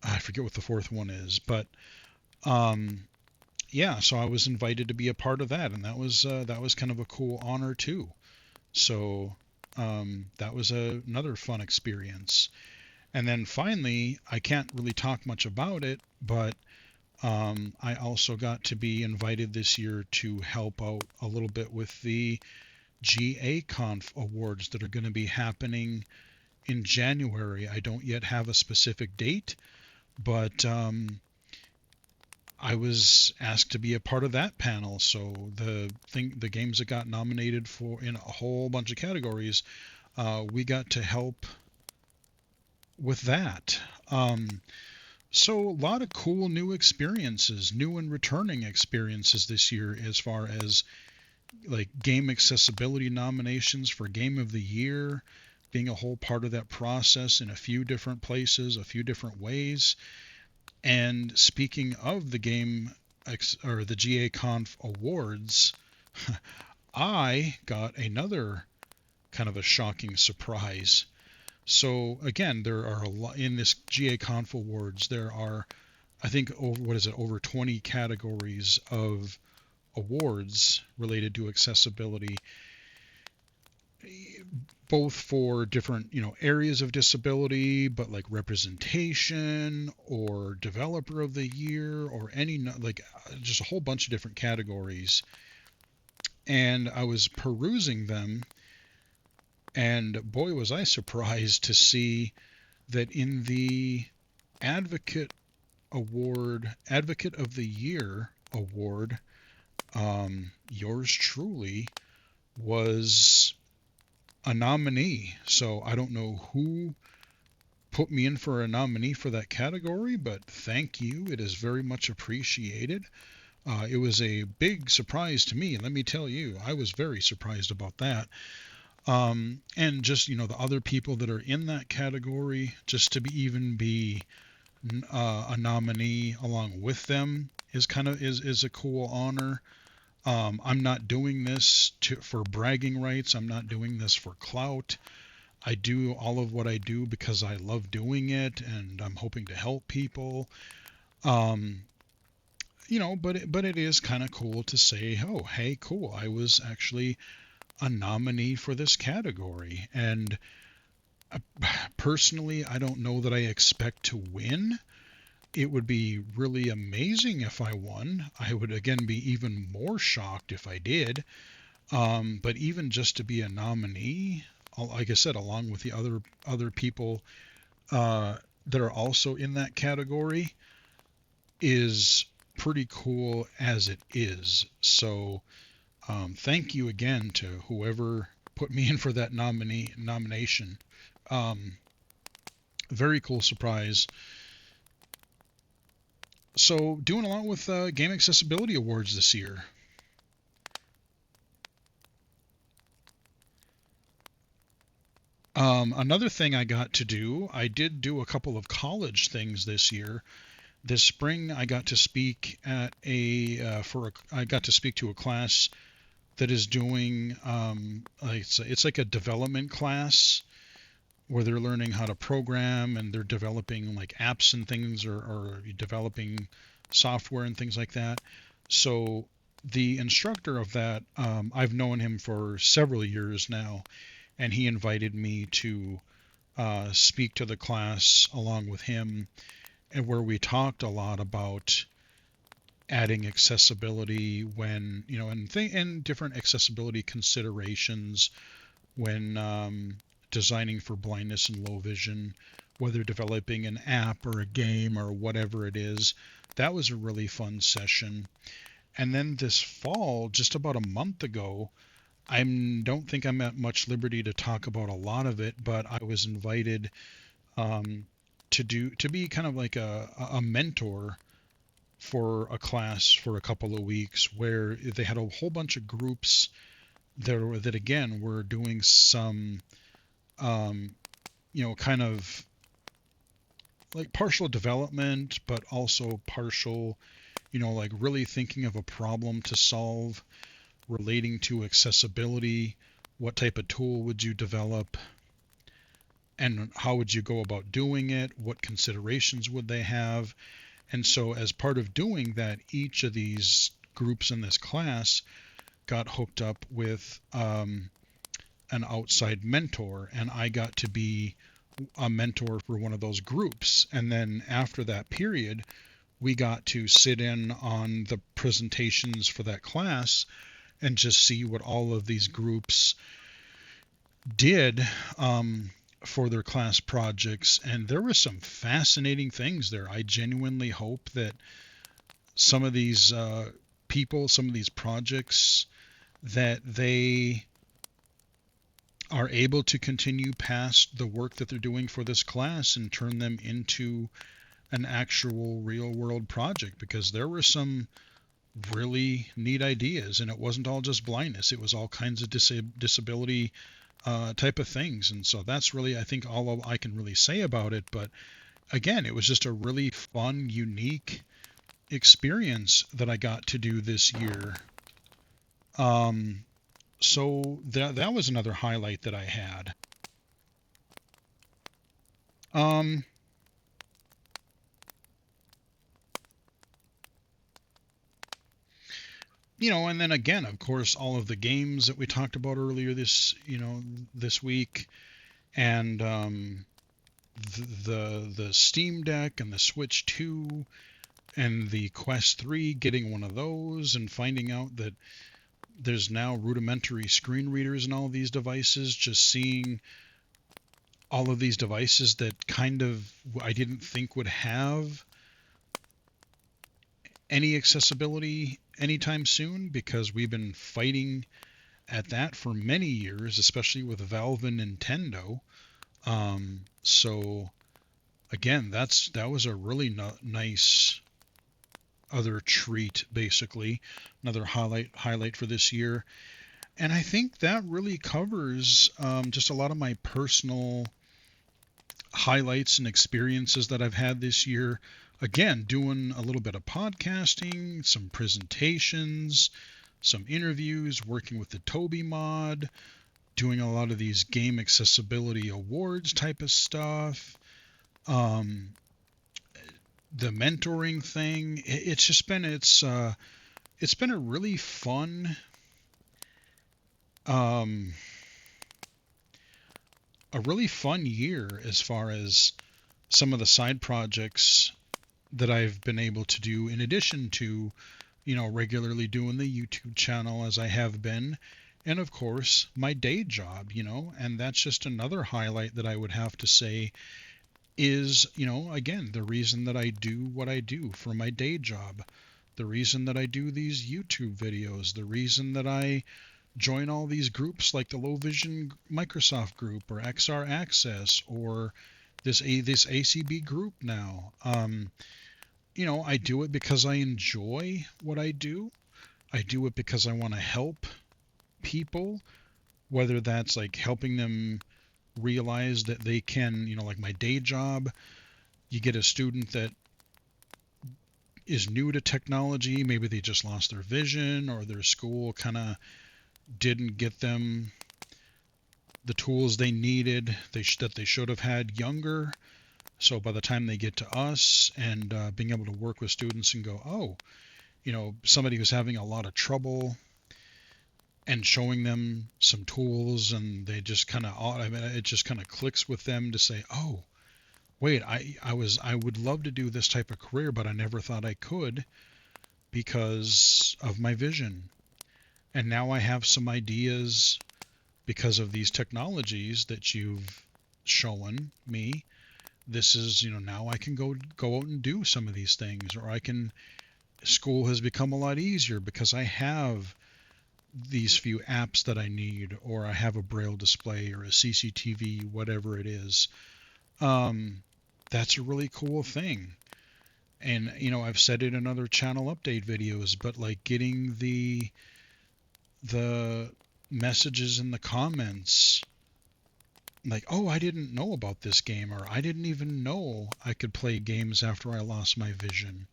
I forget what the fourth one is, but yeah, so I was invited to be a part of that, and that was kind of a cool honor too. So that was another fun experience. And then finally, I can't really talk much about it, but I also got to be invited this year to help out a little bit with the GA-Conf awards that are going to be happening in January. I don't yet have a specific date, but I was asked to be a part of that panel. So the games that got nominated for in a whole bunch of categories, we got to help with that. So a lot of cool new experiences, new and returning experiences this year, as far as like game accessibility nominations for Game of the Year, being a whole part of that process in a few different places, a few different ways. And speaking of the the GA-Conf awards, I got another kind of a shocking surprise. So again, there are a lot in this GA Conf Awards. There are, I think, over 20 categories of awards related to accessibility, both for different, areas of disability, but like representation or developer of the year or just a whole bunch of different categories. And I was perusing them, and boy, was I surprised to see that in the Advocate Advocate of the Year award, yours truly was a nominee. So I don't know who put me in for a nominee for that category, but thank you. It is very much appreciated. It was a big surprise to me. Let me tell you, I was very surprised about that. And just, the other people that are in that category, just to be a nominee along with them is a cool honor. I'm not doing this for bragging rights. I'm not doing this for clout. I do all of what I do because I love doing it, and I'm hoping to help people. Um, but it is kind of cool to say, oh, hey, cool. I was actually a nominee for this category, and personally, I don't know that I expect to win. It would be really amazing if I won. I would again be even more shocked if I did. But even just to be a nominee, like I said, along with the other people that are also in that category, is pretty cool as it is. So thank you again to whoever put me in for that nomination. Um, Very cool surprise. So doing a lot with Game Accessibility Awards this year. Another thing I got to do, I did do a couple of college things this year. This spring, I got to speak at I got to speak to a class that is doing, it's like a development class where they're learning how to program, and they're developing like apps and things, or developing software and things like that. So the instructor of that, I've known him for several years now, and he invited me to speak to the class along with him, and where we talked a lot about adding accessibility when, and different accessibility considerations when designing for blindness and low vision, whether developing an app or a game or whatever it is. That was a really fun session. And then this fall, just about a month ago, I don't think I'm at much liberty to talk about a lot of it, but I was invited um, to be kind of like a mentor for a class for a couple of weeks, where they had a whole bunch of groups that again were doing some kind of like partial development, but also partial, like really thinking of a problem to solve relating to accessibility. What type of tool would you develop, and how would you go about doing it? What considerations would they have? And so as part of doing that, each of these groups in this class got hooked up with an outside mentor, and I got to be a mentor for one of those groups. And then after that period, we got to sit in on the presentations for that class and just see what all of these groups did for their class projects. And there were some fascinating things there. I genuinely hope that some of these people, some of these projects, that they are able to continue past the work that they're doing for this class and turn them into an actual real world project, because there were some really neat ideas, and it wasn't all just blindness. It was all kinds of disability type of things. And so that's really, I think, all I can really say about it. But again, it was just a really fun, unique experience that I got to do this year. So that was another highlight that I had. Um, and then again, of course, all of the games that we talked about earlier this week, and the Steam Deck and the Switch 2 and the Quest 3, getting one of those and finding out that there's now rudimentary screen readers in all of these devices, just seeing all of these devices that kind of I didn't think would have any accessibility anytime soon, because we've been fighting at that for many years, especially with Valve and Nintendo. So again, that was a really nice other treat, basically, another highlight for this year. And I think that really covers just a lot of my personal highlights and experiences that I've had this year. Again, doing a little bit of podcasting, some presentations, some interviews, working with the Toby mod, doing a lot of these game accessibility awards type of stuff. The mentoring thing. It's been a really fun um, year as far as some of the side projects that I've been able to do, in addition to regularly doing the YouTube channel as I have been, and of course my day job. And that's just another highlight that I would have to say is, again, the reason that I do what I do for my day job, the reason that I do these YouTube videos, the reason that I join all these groups like the Low Vision Microsoft group or XR Access or this ACB group now. I do it because I enjoy what I do. I do it because I want to help people, whether that's like helping them realize that they can, like my day job, you get a student that is new to technology, maybe they just lost their vision or their school kind of didn't get them the tools they needed that they should have had younger. So by the time they get to us and being able to work with students and go, oh, somebody who's having a lot of trouble, and showing them some tools, and they just kind of, it just kind of clicks with them to say, oh, wait, I would love to do this type of career, but I never thought I could because of my vision. And now I have some ideas because of these technologies that you've shown me. This is, now I can go out and do some of these things, or school has become a lot easier because I have these few apps that I need, or I have a braille display or a CCTV, whatever it is. That's a really cool thing. And, I've said it in other channel update videos, but like getting the messages in the comments like, oh, I didn't know about this game, or I didn't even know I could play games after I lost my vision,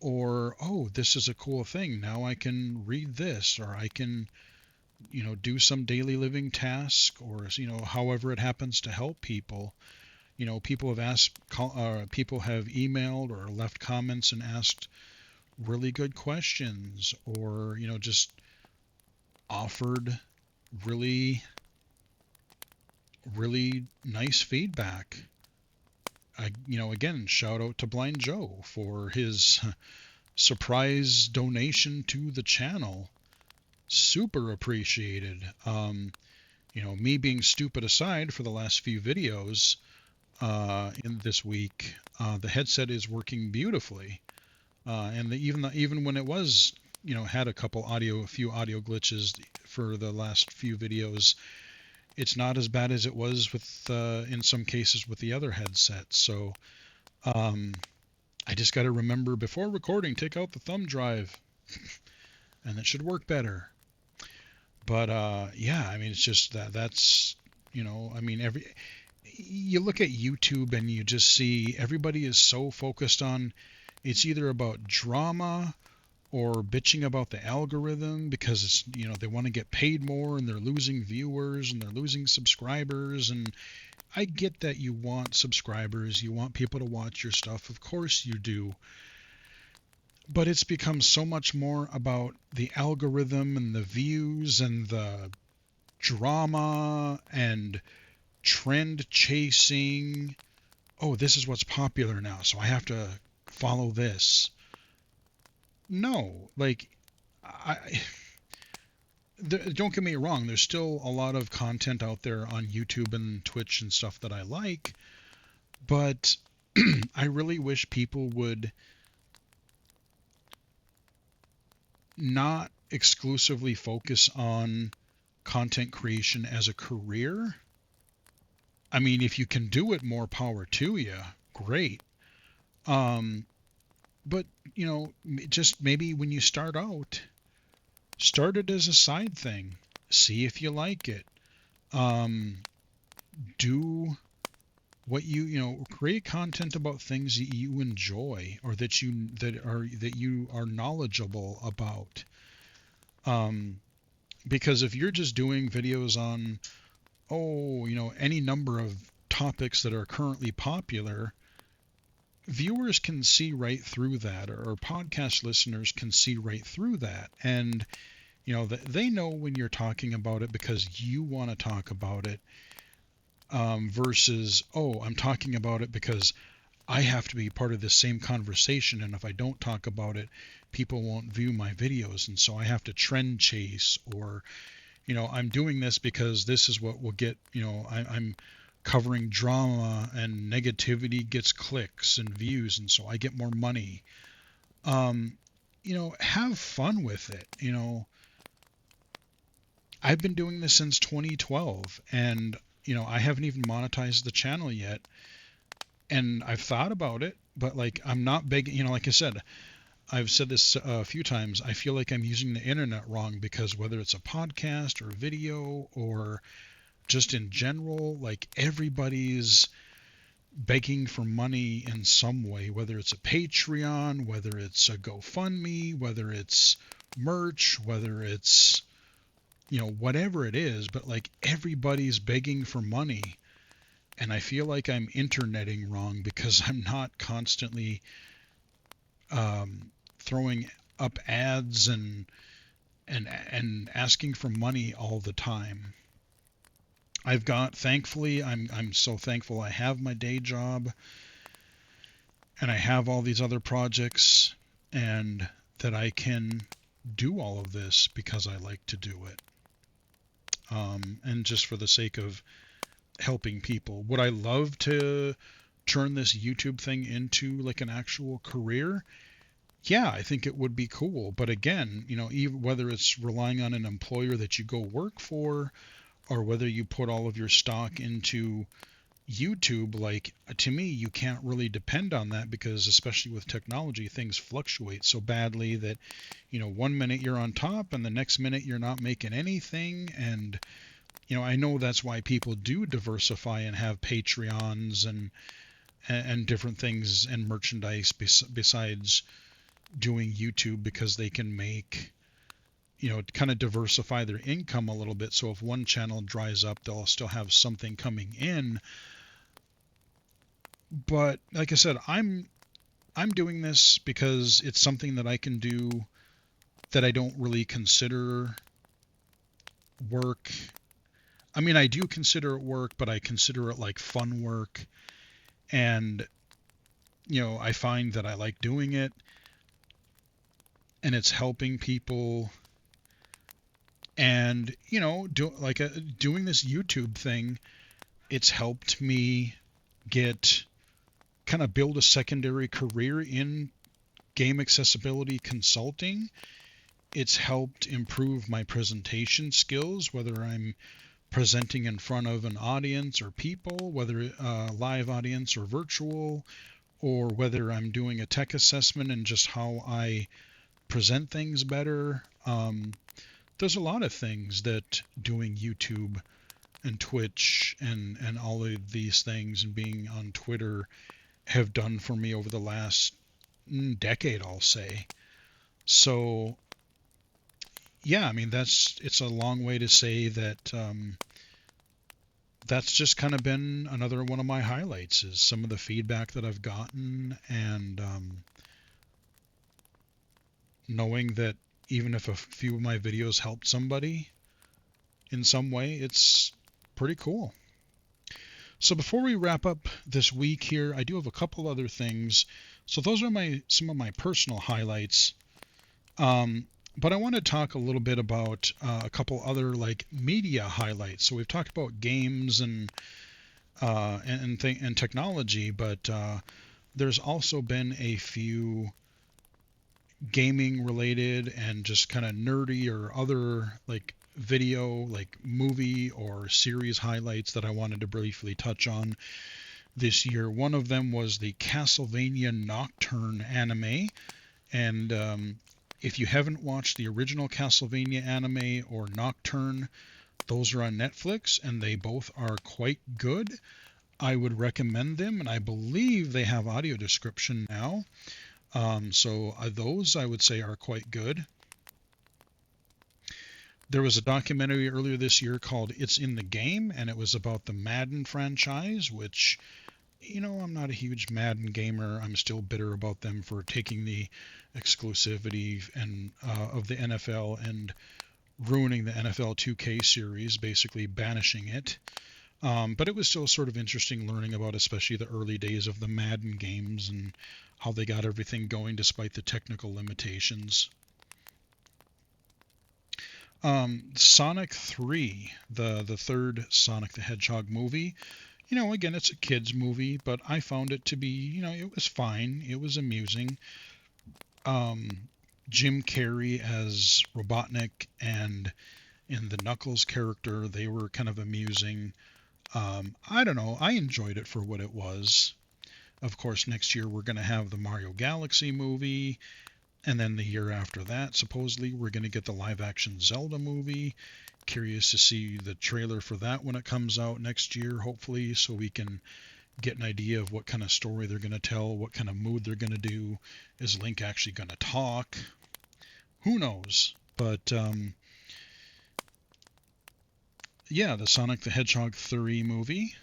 or, oh, this is a cool thing, now I can read this, or I can do some daily living task, or however it happens to help people. People have people have emailed or left comments and asked really good questions, or just offered really really nice feedback. Again, shout out to Blind Joe for his surprise donation to the channel. Super appreciated. Me being stupid aside, for the last few videos in this week, the headset is working beautifully. And even when it was, had a few audio glitches for the last few videos, it's not as bad as it was with, in some cases, with the other headsets. So I just got to remember before recording, take out the thumb drive, and it should work better. But yeah, I mean, it's just that's you look at YouTube and you just see everybody is so focused on, it's either about drama or bitching about the algorithm because it's, they want to get paid more and they're losing viewers and they're losing subscribers. And I get that you want subscribers, you want people to watch your stuff, of course you do. But it's become so much more about the algorithm and the views and the drama and trend chasing. Oh, this is what's popular now, so I have to follow this. No, like, I don't get me wrong, there's still a lot of content out there on YouTube and Twitch and stuff that I like, but I really wish people would not exclusively focus on content creation as a career. I mean, if you can do it, more power to you. Great. Um, but, just maybe when you start out, start it as a side thing. See if you like it. Do what create content about things that you enjoy or that you are knowledgeable about. Because if you're just doing videos on, any number of topics that are currently popular, viewers can see right through that, or podcast listeners can see right through that. And, they know when you're talking about it because you want to talk about it, versus, oh, I'm talking about it because I have to be part of this same conversation. And if I don't talk about it, people won't view my videos. And so I have to trend chase, or, I'm doing this because this is what will get, I'm covering drama and negativity gets clicks and views. And so I get more money. Have fun with it. I've been doing this since 2012 and, I haven't even monetized the channel yet. And I've thought about it, but like, I'm not begging, like I said, I've said this a few times. I feel like I'm using the internet wrong because whether it's a podcast or video or just in general, like everybody's begging for money in some way, whether it's a Patreon, whether it's a GoFundMe, whether it's merch, whether it's, whatever it is, but like everybody's begging for money. And I feel like I'm interneting wrong because I'm not constantly throwing up ads and asking for money all the time. Thankfully, I'm so thankful I have my day job and I have all these other projects and that I can do all of this because I like to do it. And just for the sake of helping people. Would I love to turn this YouTube thing into like an actual career? Yeah, I think it would be cool. But again, even whether it's relying on an employer that you go work for, or whether you put all of your stock into YouTube, like, to me, you can't really depend on that because especially with technology, things fluctuate so badly that, 1 minute you're on top and the next minute you're not making anything. And, I know that's why people do diversify and have Patreons and different things and merchandise besides doing YouTube, because they can make, kind of diversify their income a little bit. So if one channel dries up, they'll still have something coming in. But like I said, I'm doing this because it's something that I can do that I don't really consider work. I mean, I do consider it work, but I consider it like fun work. And, I find that I like doing it and it's helping people. And, doing this YouTube thing, it's helped me kind of build a secondary career in game accessibility consulting. It's helped improve my presentation skills, whether I'm presenting in front of an audience or people, whether a live audience or virtual, or whether I'm doing a tech assessment and just how I present things better. There's a lot of things that doing YouTube and Twitch and all of these things and being on Twitter have done for me over the last decade, I'll say. So yeah, I mean it's a long way to say that that's just kind of been another one of my highlights is some of the feedback that I've gotten and knowing that even if a few of my videos helped somebody in some way, it's pretty cool. So before we wrap up this week here, I do have a couple other things. So those are some of my personal highlights. Um, but I want to talk a little bit about a couple other like media highlights. So we've talked about games and technology, but there's also been a few gaming related and just kind of nerdy or other like video, like movie or series highlights that I wanted to briefly touch on this year. One of them was the Castlevania Nocturne anime. And if you haven't watched the original Castlevania anime or Nocturne, those are on Netflix and they both are quite good. I would recommend them, and I believe they have audio description now. So those I would say are quite good. There was a documentary earlier this year called It's in the Game, and it was about the Madden franchise, which, I'm not a huge Madden gamer. I'm still bitter about them for taking the exclusivity and of the NFL and ruining the NFL 2K series, basically banishing it. But it was still sort of interesting learning about especially the early days of the Madden games and how they got everything going despite the technical limitations. Sonic 3, the third Sonic the Hedgehog movie. Again, it's a kid's movie, but I found it to be, it was fine. It was amusing. Jim Carrey as Robotnik and in the Knuckles character, they were kind of amusing. I don't know. I enjoyed it for what it was. Of course, next year we're going to have the Mario Galaxy movie. And then the year after that, supposedly, we're going to get the live action Zelda movie. Curious to see the trailer for that when it comes out next year, hopefully, so we can get an idea of what kind of story they're going to tell, what kind of mood they're going to do. Is Link actually going to talk? Who knows? But yeah, the Sonic the Hedgehog 3 movie.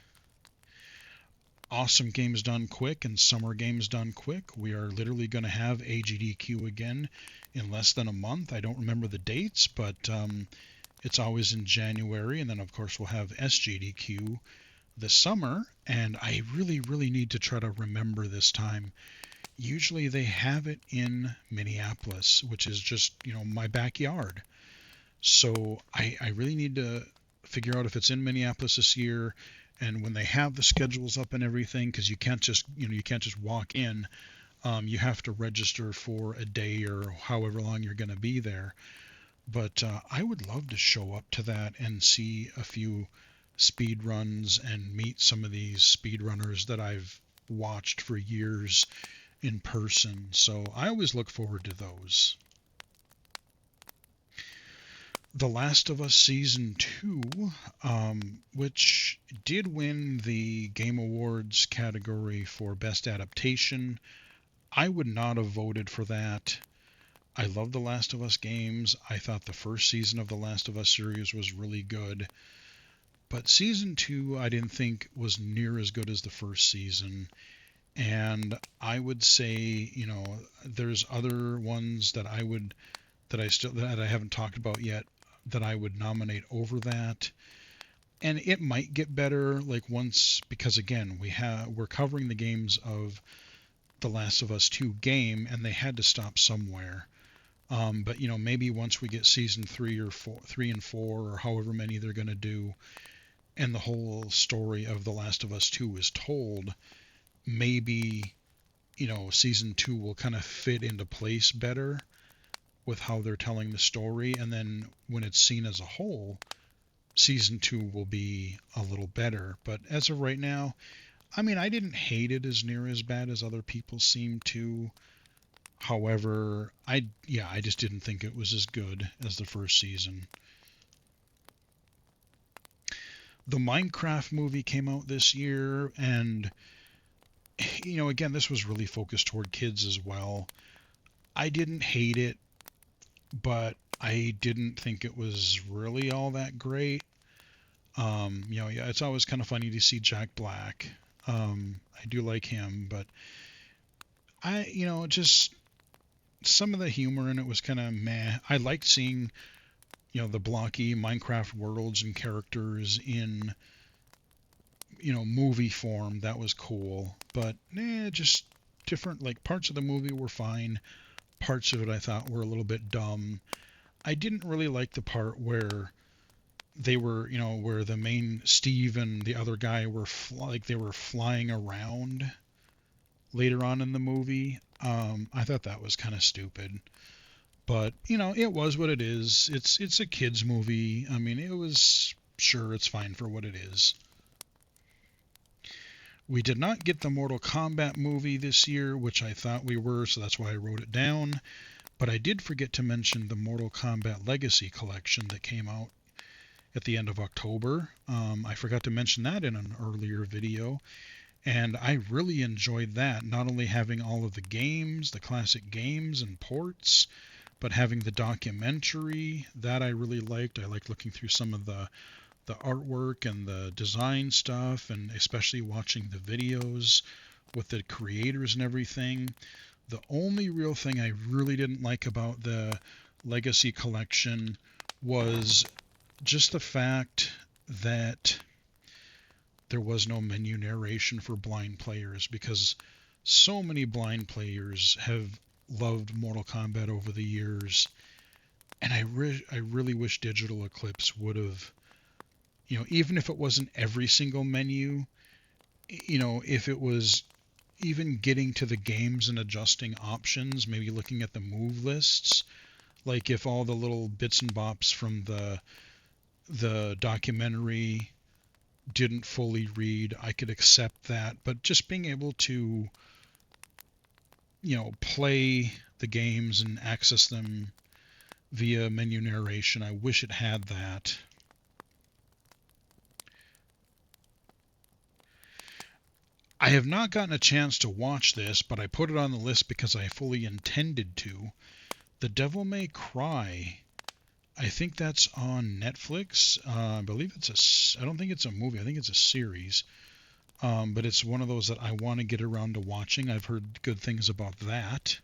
Awesome games done quick and summer games done quick. We are literally going to have AGDQ again in less than a month. I don't remember the dates, but it's always in January. And then, of course, we'll have SGDQ this summer. And I really, really need to try to remember this time. Usually they have it in Minneapolis, which is just, my backyard. So I really need to figure out if it's in Minneapolis this year and when they have the schedules up and everything, because you can't just walk in. You have to register for a day or however long you're going to be there. But I would love to show up to that and see a few speed runs and meet some of these speed runners that I've watched for years in person. So I always look forward to those. The Last of Us Season 2, which did win the Game Awards category for Best Adaptation. I would not have voted for that. I love the Last of Us games. I thought the first season of the Last of Us series was really good. But Season 2 I didn't think was near as good as the first season. And I would say, there's other ones that I haven't talked about yet that I would nominate over that. And it might get better because again, we're covering the games of the Last of Us 2 game and they had to stop somewhere. But maybe once we get season 3 and 4 or however many they're going to do and the whole story of the Last of Us 2 is told, maybe season 2 will kind of fit into place better with how they're telling the story, and then when it's seen as a whole, season 2 will be a little better. But as of right now, I mean, I didn't hate it as near as bad as other people seem to. However, I just didn't think it was as good as the first season. The Minecraft movie came out this year, and again, this was really focused toward kids as well. I didn't hate it. but I didn't think it was really all that great. Yeah, it's always kind of funny to see Jack Black. I do like him, but just some of the humor in it was kind of meh. I liked seeing, the blocky Minecraft worlds and characters in, movie form. That was cool, but just different. Like parts of the movie were fine. Parts of it I thought were a little bit dumb. I didn't really like the part where they were, where the main Steve and the other guy were like they were flying around later on in the movie. I thought that was kind of stupid, but it was what it is. It's a kids movie. I mean, it was sure it's fine for what it is. We did not get the Mortal Kombat movie this year, which I thought we were, so that's why I wrote it down. But I did forget to mention the Mortal Kombat Legacy collection that came out at the end of October. I forgot to mention that in an earlier video, and I really enjoyed that. Not only having all of the games, the classic games and ports, but having the documentary that I really liked. I liked looking through some of the artwork and the design stuff, and especially watching the videos with the creators and everything. The only real thing I really didn't like about the Legacy collection was just the fact that there was no menu narration for blind players, because so many blind players have loved Mortal Kombat over the years, and I really wish Digital Eclipse would have, even if it wasn't every single menu, if it was even getting to the games and adjusting options, maybe looking at the move lists, like if all the little bits and bops from the documentary didn't fully read, I could accept that. But just being able to, play the games and access them via menu narration, I wish it had that. I have not gotten a chance to watch this, but I put it on the list because I fully intended to. The Devil May Cry. I think that's on Netflix. I believe I don't think it's a movie. I think it's a series. But it's one of those that I want to get around to watching. I've heard good things about that.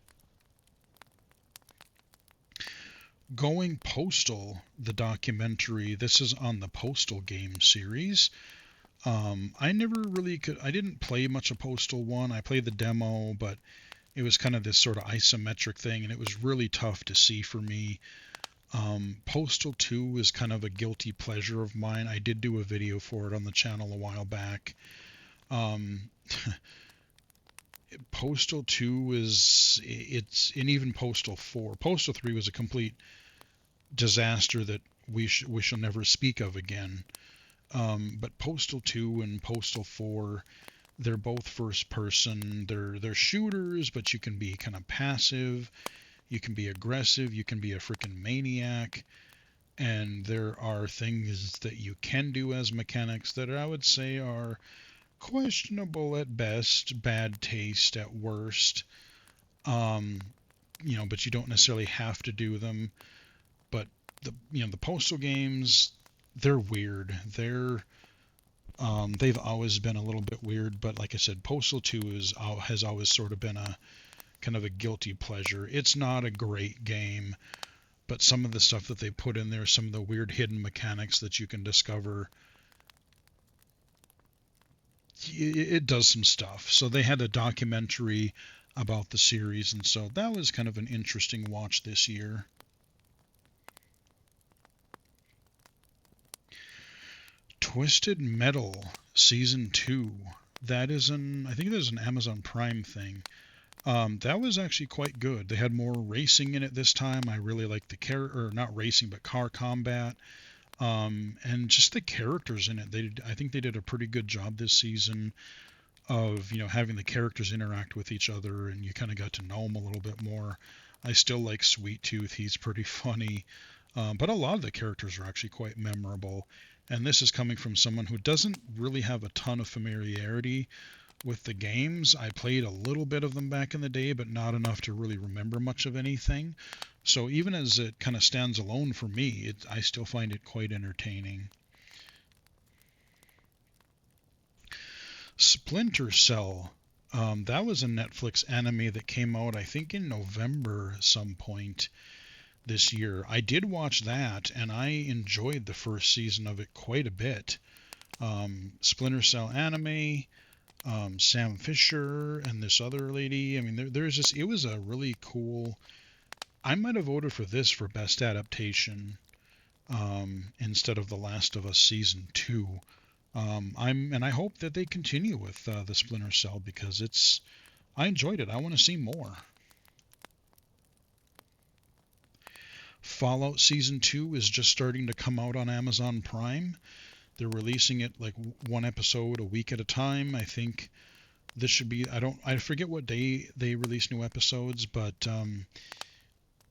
Going Postal, the documentary. This is on the Postal game series. I didn't play much of Postal 1. I played the demo, but it was kind of this sort of isometric thing, and it was really tough to see for me. Postal 2 is kind of a guilty pleasure of mine. I did do a video for it on the channel a while back. Postal 2 and even Postal 4. Postal 3 was a complete disaster that we shall never speak of again. But Postal 2 and Postal 4, they're both first person. They're shooters, but you can be kind of passive. You can be aggressive. You can be a freaking maniac. And there are things that you can do as mechanics that I would say are questionable at best, bad taste at worst. But you don't necessarily have to do them. But the Postal games, they're weird. They've always been a little bit weird, but like I said, Postal 2 has always sort of been a kind of a guilty pleasure. It's not a great game, but some of the stuff that they put in there, some of the weird hidden mechanics that you can discover, it does some stuff. So they had a documentary about the series, and so that was kind of an interesting watch this year. Twisted Metal Season 2. I think there's an Amazon Prime thing. That was actually quite good. They had more racing in it this time. I really liked not racing, but car combat. And just the characters in it. I think they did a pretty good job this season of, having the characters interact with each other, and you kind of got to know them a little bit more. I still like Sweet Tooth. He's pretty funny. But a lot of the characters are actually quite memorable. And this is coming from someone who doesn't really have a ton of familiarity with the games. I played a little bit of them back in the day, but not enough to really remember much of anything. So even as it kind of stands alone for me, I still find it quite entertaining. Splinter Cell. That was a Netflix anime that came out, I think, in November some point this year. I did watch that, and I enjoyed the first season of it quite a bit. Splinter Cell anime, Sam Fisher, and this other lady. I mean, there's just, it was a really cool. I might have voted for this for best adaptation instead of The Last of Us season 2. I hope that they continue with the Splinter Cell because I enjoyed it. I want to see more. Fallout Season 2 is just starting to come out on Amazon Prime. They're releasing it like one episode a week at a time. I think this should be, I forget what day they release new episodes, but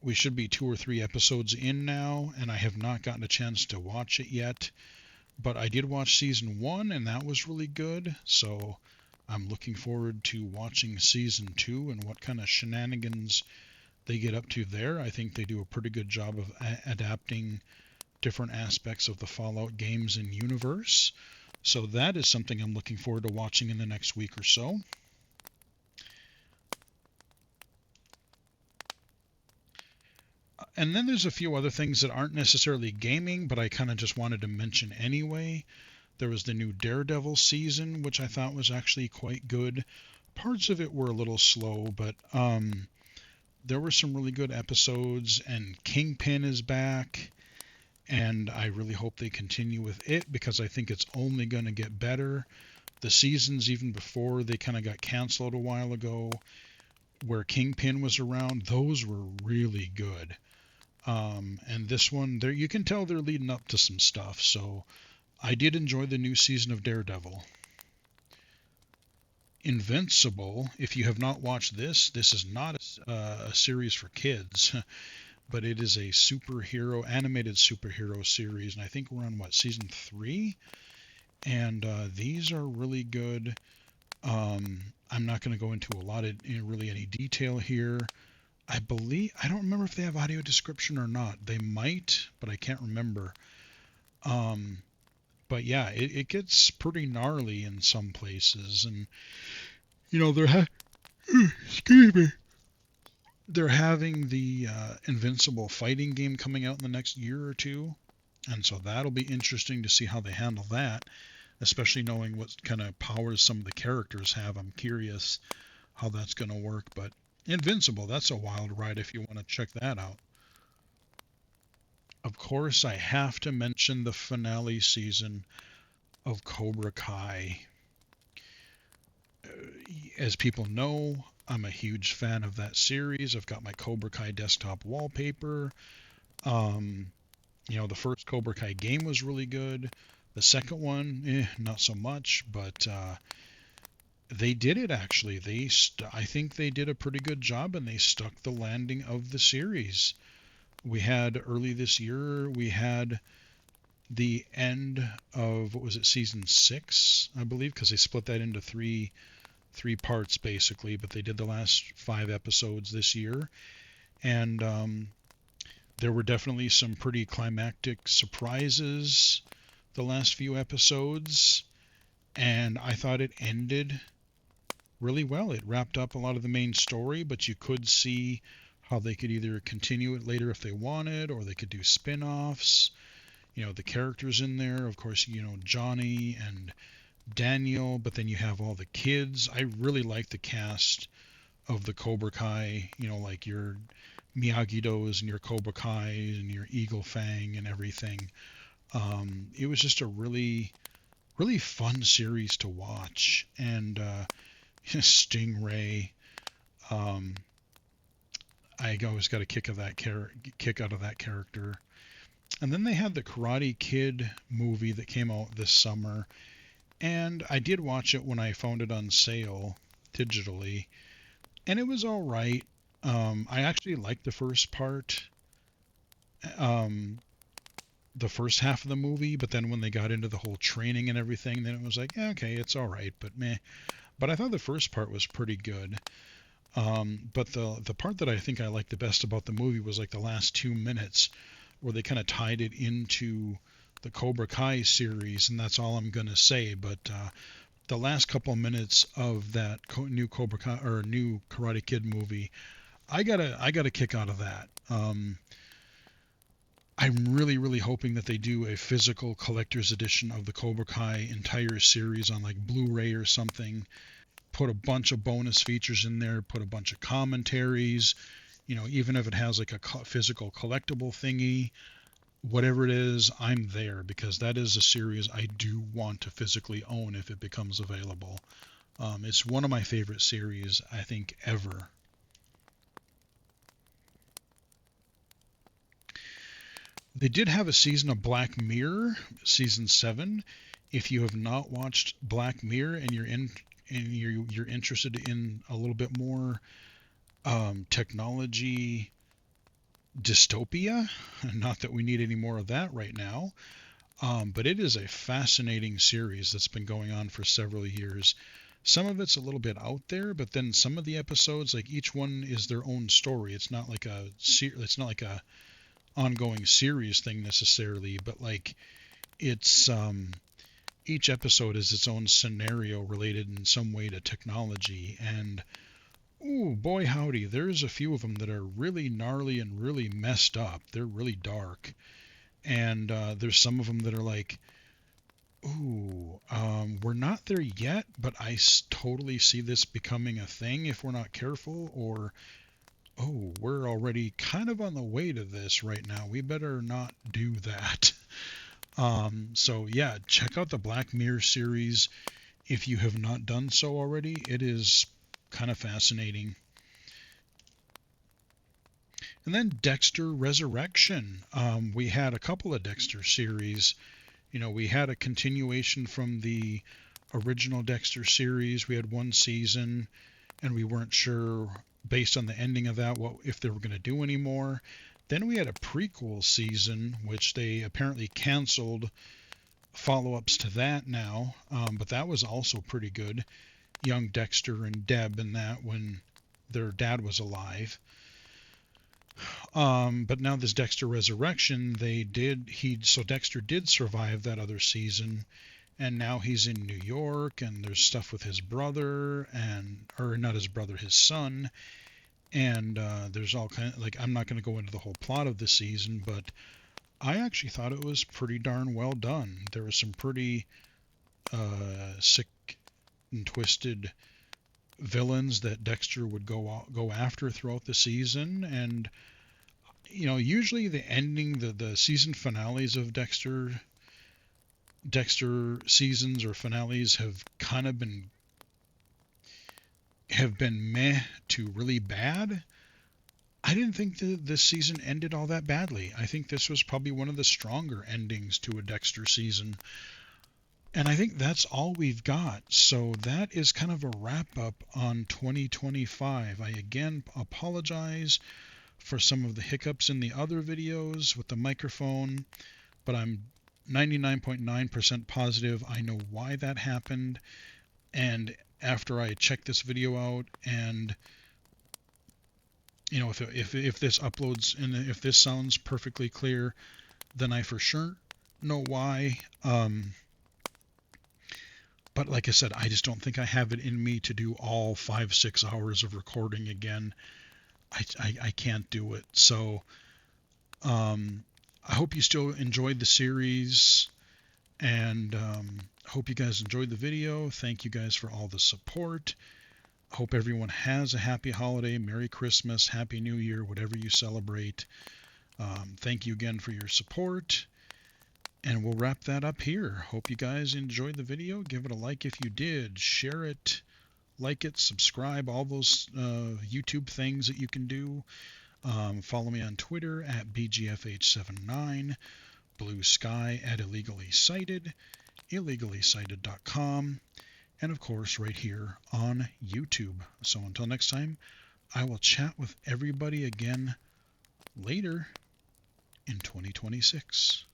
we should be 2 or 3 episodes in now, and I have not gotten a chance to watch it yet. But I did watch season 1, and that was really good. So I'm looking forward to watching season 2 and what kind of shenanigans they get up to there. I think they do a pretty good job of adapting different aspects of the Fallout games and universe. So that is something I'm looking forward to watching in the next week or so. And then there's a few other things that aren't necessarily gaming, but I kind of just wanted to mention anyway. There was the new Daredevil season, which I thought was actually quite good. Parts of it were a little slow, but there were some really good episodes, and Kingpin is back, and I really hope they continue with it because I think it's only going to get better. The seasons, even before they kind of got canceled a while ago, where Kingpin was around, those were really good. And this one, there you can tell they're leading up to some stuff. So I did enjoy the new season of Daredevil. Invincible, if you have not watched this is not a series for kids, but it is a animated superhero series, and I think we're on season 3, and these are really good. I'm not going to go into a lot of really any detail here. I don't remember if they have audio description or not. They might, but I can't remember. But yeah, it gets pretty gnarly in some places, and excuse me, they're having the Invincible fighting game coming out in the next year or two, and so that'll be interesting to see how they handle that, especially knowing what kind of powers some of the characters have. I'm curious how that's going to work, but Invincible, that's a wild ride if you want to check that out. Of course, I have to mention the finale season of Cobra Kai. As people know, I'm a huge fan of that series. I've got my Cobra Kai desktop wallpaper. The first Cobra Kai game was really good. The second one, not so much, but they did it actually. I think they did a pretty good job, and they stuck the landing of the series. We had early this year, we had the end of, what was it, season 6, I believe, because they split that into three parts basically, but they did the last 5 episodes this year, and there were definitely some pretty climactic surprises the last few episodes, and I thought it ended really well. It wrapped up a lot of the main story, but you could see how they could either continue it later if they wanted, or they could do spin-offs. The characters in there, of course, Johnny and Daniel, but then you have all the kids. I really like the cast of the Cobra Kai, like your Miyagi-Dos and your Cobra Kai and your Eagle Fang and everything. It was just a really, really fun series to watch. And Stingray, I always got a kick out of that character. And then they had the Karate Kid movie that came out this summer, and I did watch it when I found it on sale digitally, and it was all right. I actually liked the first part, the first half of the movie, but then when they got into the whole training and everything, then it was like, okay, it's all right, but meh. But I thought the first part was pretty good. But the part that I think I liked the best about the movie was like the last 2 minutes, where they kind of tied it into the Cobra Kai series, and that's all I'm gonna say. But the last couple of minutes of that new Cobra Kai or new Karate Kid movie, I got a kick out of that. I'm really hoping that they do a physical collector's edition of the Cobra Kai entire series on like Blu-ray or something. Put a bunch of bonus features in there, put a bunch of commentaries, even if it has like a physical collectible thingy, whatever it is, I'm there, because that is a series I do want to physically own if it becomes available. It's one of my favorite series, I think, ever. They did have a season of Black Mirror, season 7. If you have not watched Black Mirror and you're interested in a little bit more technology dystopia, not that we need any more of that right now, but it is a fascinating series that's been going on for several years. Some of it's a little bit out there, but then some of the episodes, like each one is their own story. It's not like a ongoing series thing necessarily, but like it's each episode is its own scenario related in some way to technology. And ooh, boy howdy, there's a few of them that are really gnarly and really messed up. They're really dark. And there's some of them that are like, ooh, we're not there yet, but I totally see this becoming a thing if we're not careful. Or, oh, we're already kind of on the way to this right now. We better not do that. So yeah, check out the Black Mirror series if you have not done so already. It is kind of fascinating. And then Dexter Resurrection. We had a couple of Dexter series. We had a continuation from the original Dexter series. We had one season, and we weren't sure, based on the ending of that, if they were going to do any more. Then we had a prequel season, which they apparently canceled follow-ups to that now, but that was also pretty good. Young Dexter and Deb in that, when their dad was alive. But now this Dexter Resurrection, so Dexter did survive that other season, and now he's in New York, and there's stuff with his brother, or not his brother, his son, and there's all kind of, like, I'm not going to go into the whole plot of the season, but I actually thought it was pretty darn well done. There were some pretty sick and twisted villains that Dexter would go after throughout the season, and usually the ending, the season finales of Dexter seasons or finales have kind of been meh to really bad. I didn't think this season ended all that badly. I think this was probably one of the stronger endings to a Dexter season. And I think that's all we've got. So that is kind of a wrap up on 2025. I again apologize for some of the hiccups in the other videos with the microphone, but I'm 99.9% positive I know why that happened. And after I check this video out, and if this uploads and if this sounds perfectly clear, then I for sure know why. But like I said, I just don't think I have it in me to do all 5-6 hours of recording again. I can't do it. So I hope you still enjoyed the series, and I hope you guys enjoyed the video. Thank you guys for all the support. I hope everyone has a happy holiday, Merry Christmas, Happy New Year, whatever you celebrate. Thank you again for your support. And we'll wrap that up here. Hope you guys enjoyed the video. Give it a like if you did. Share it, like it, subscribe, all those YouTube things that you can do. Follow me on Twitter at BGFH79, Blue Sky at Illegally Cited, illegallicited.com, and of course right here on YouTube. So until next time, I will chat with everybody again later in 2026.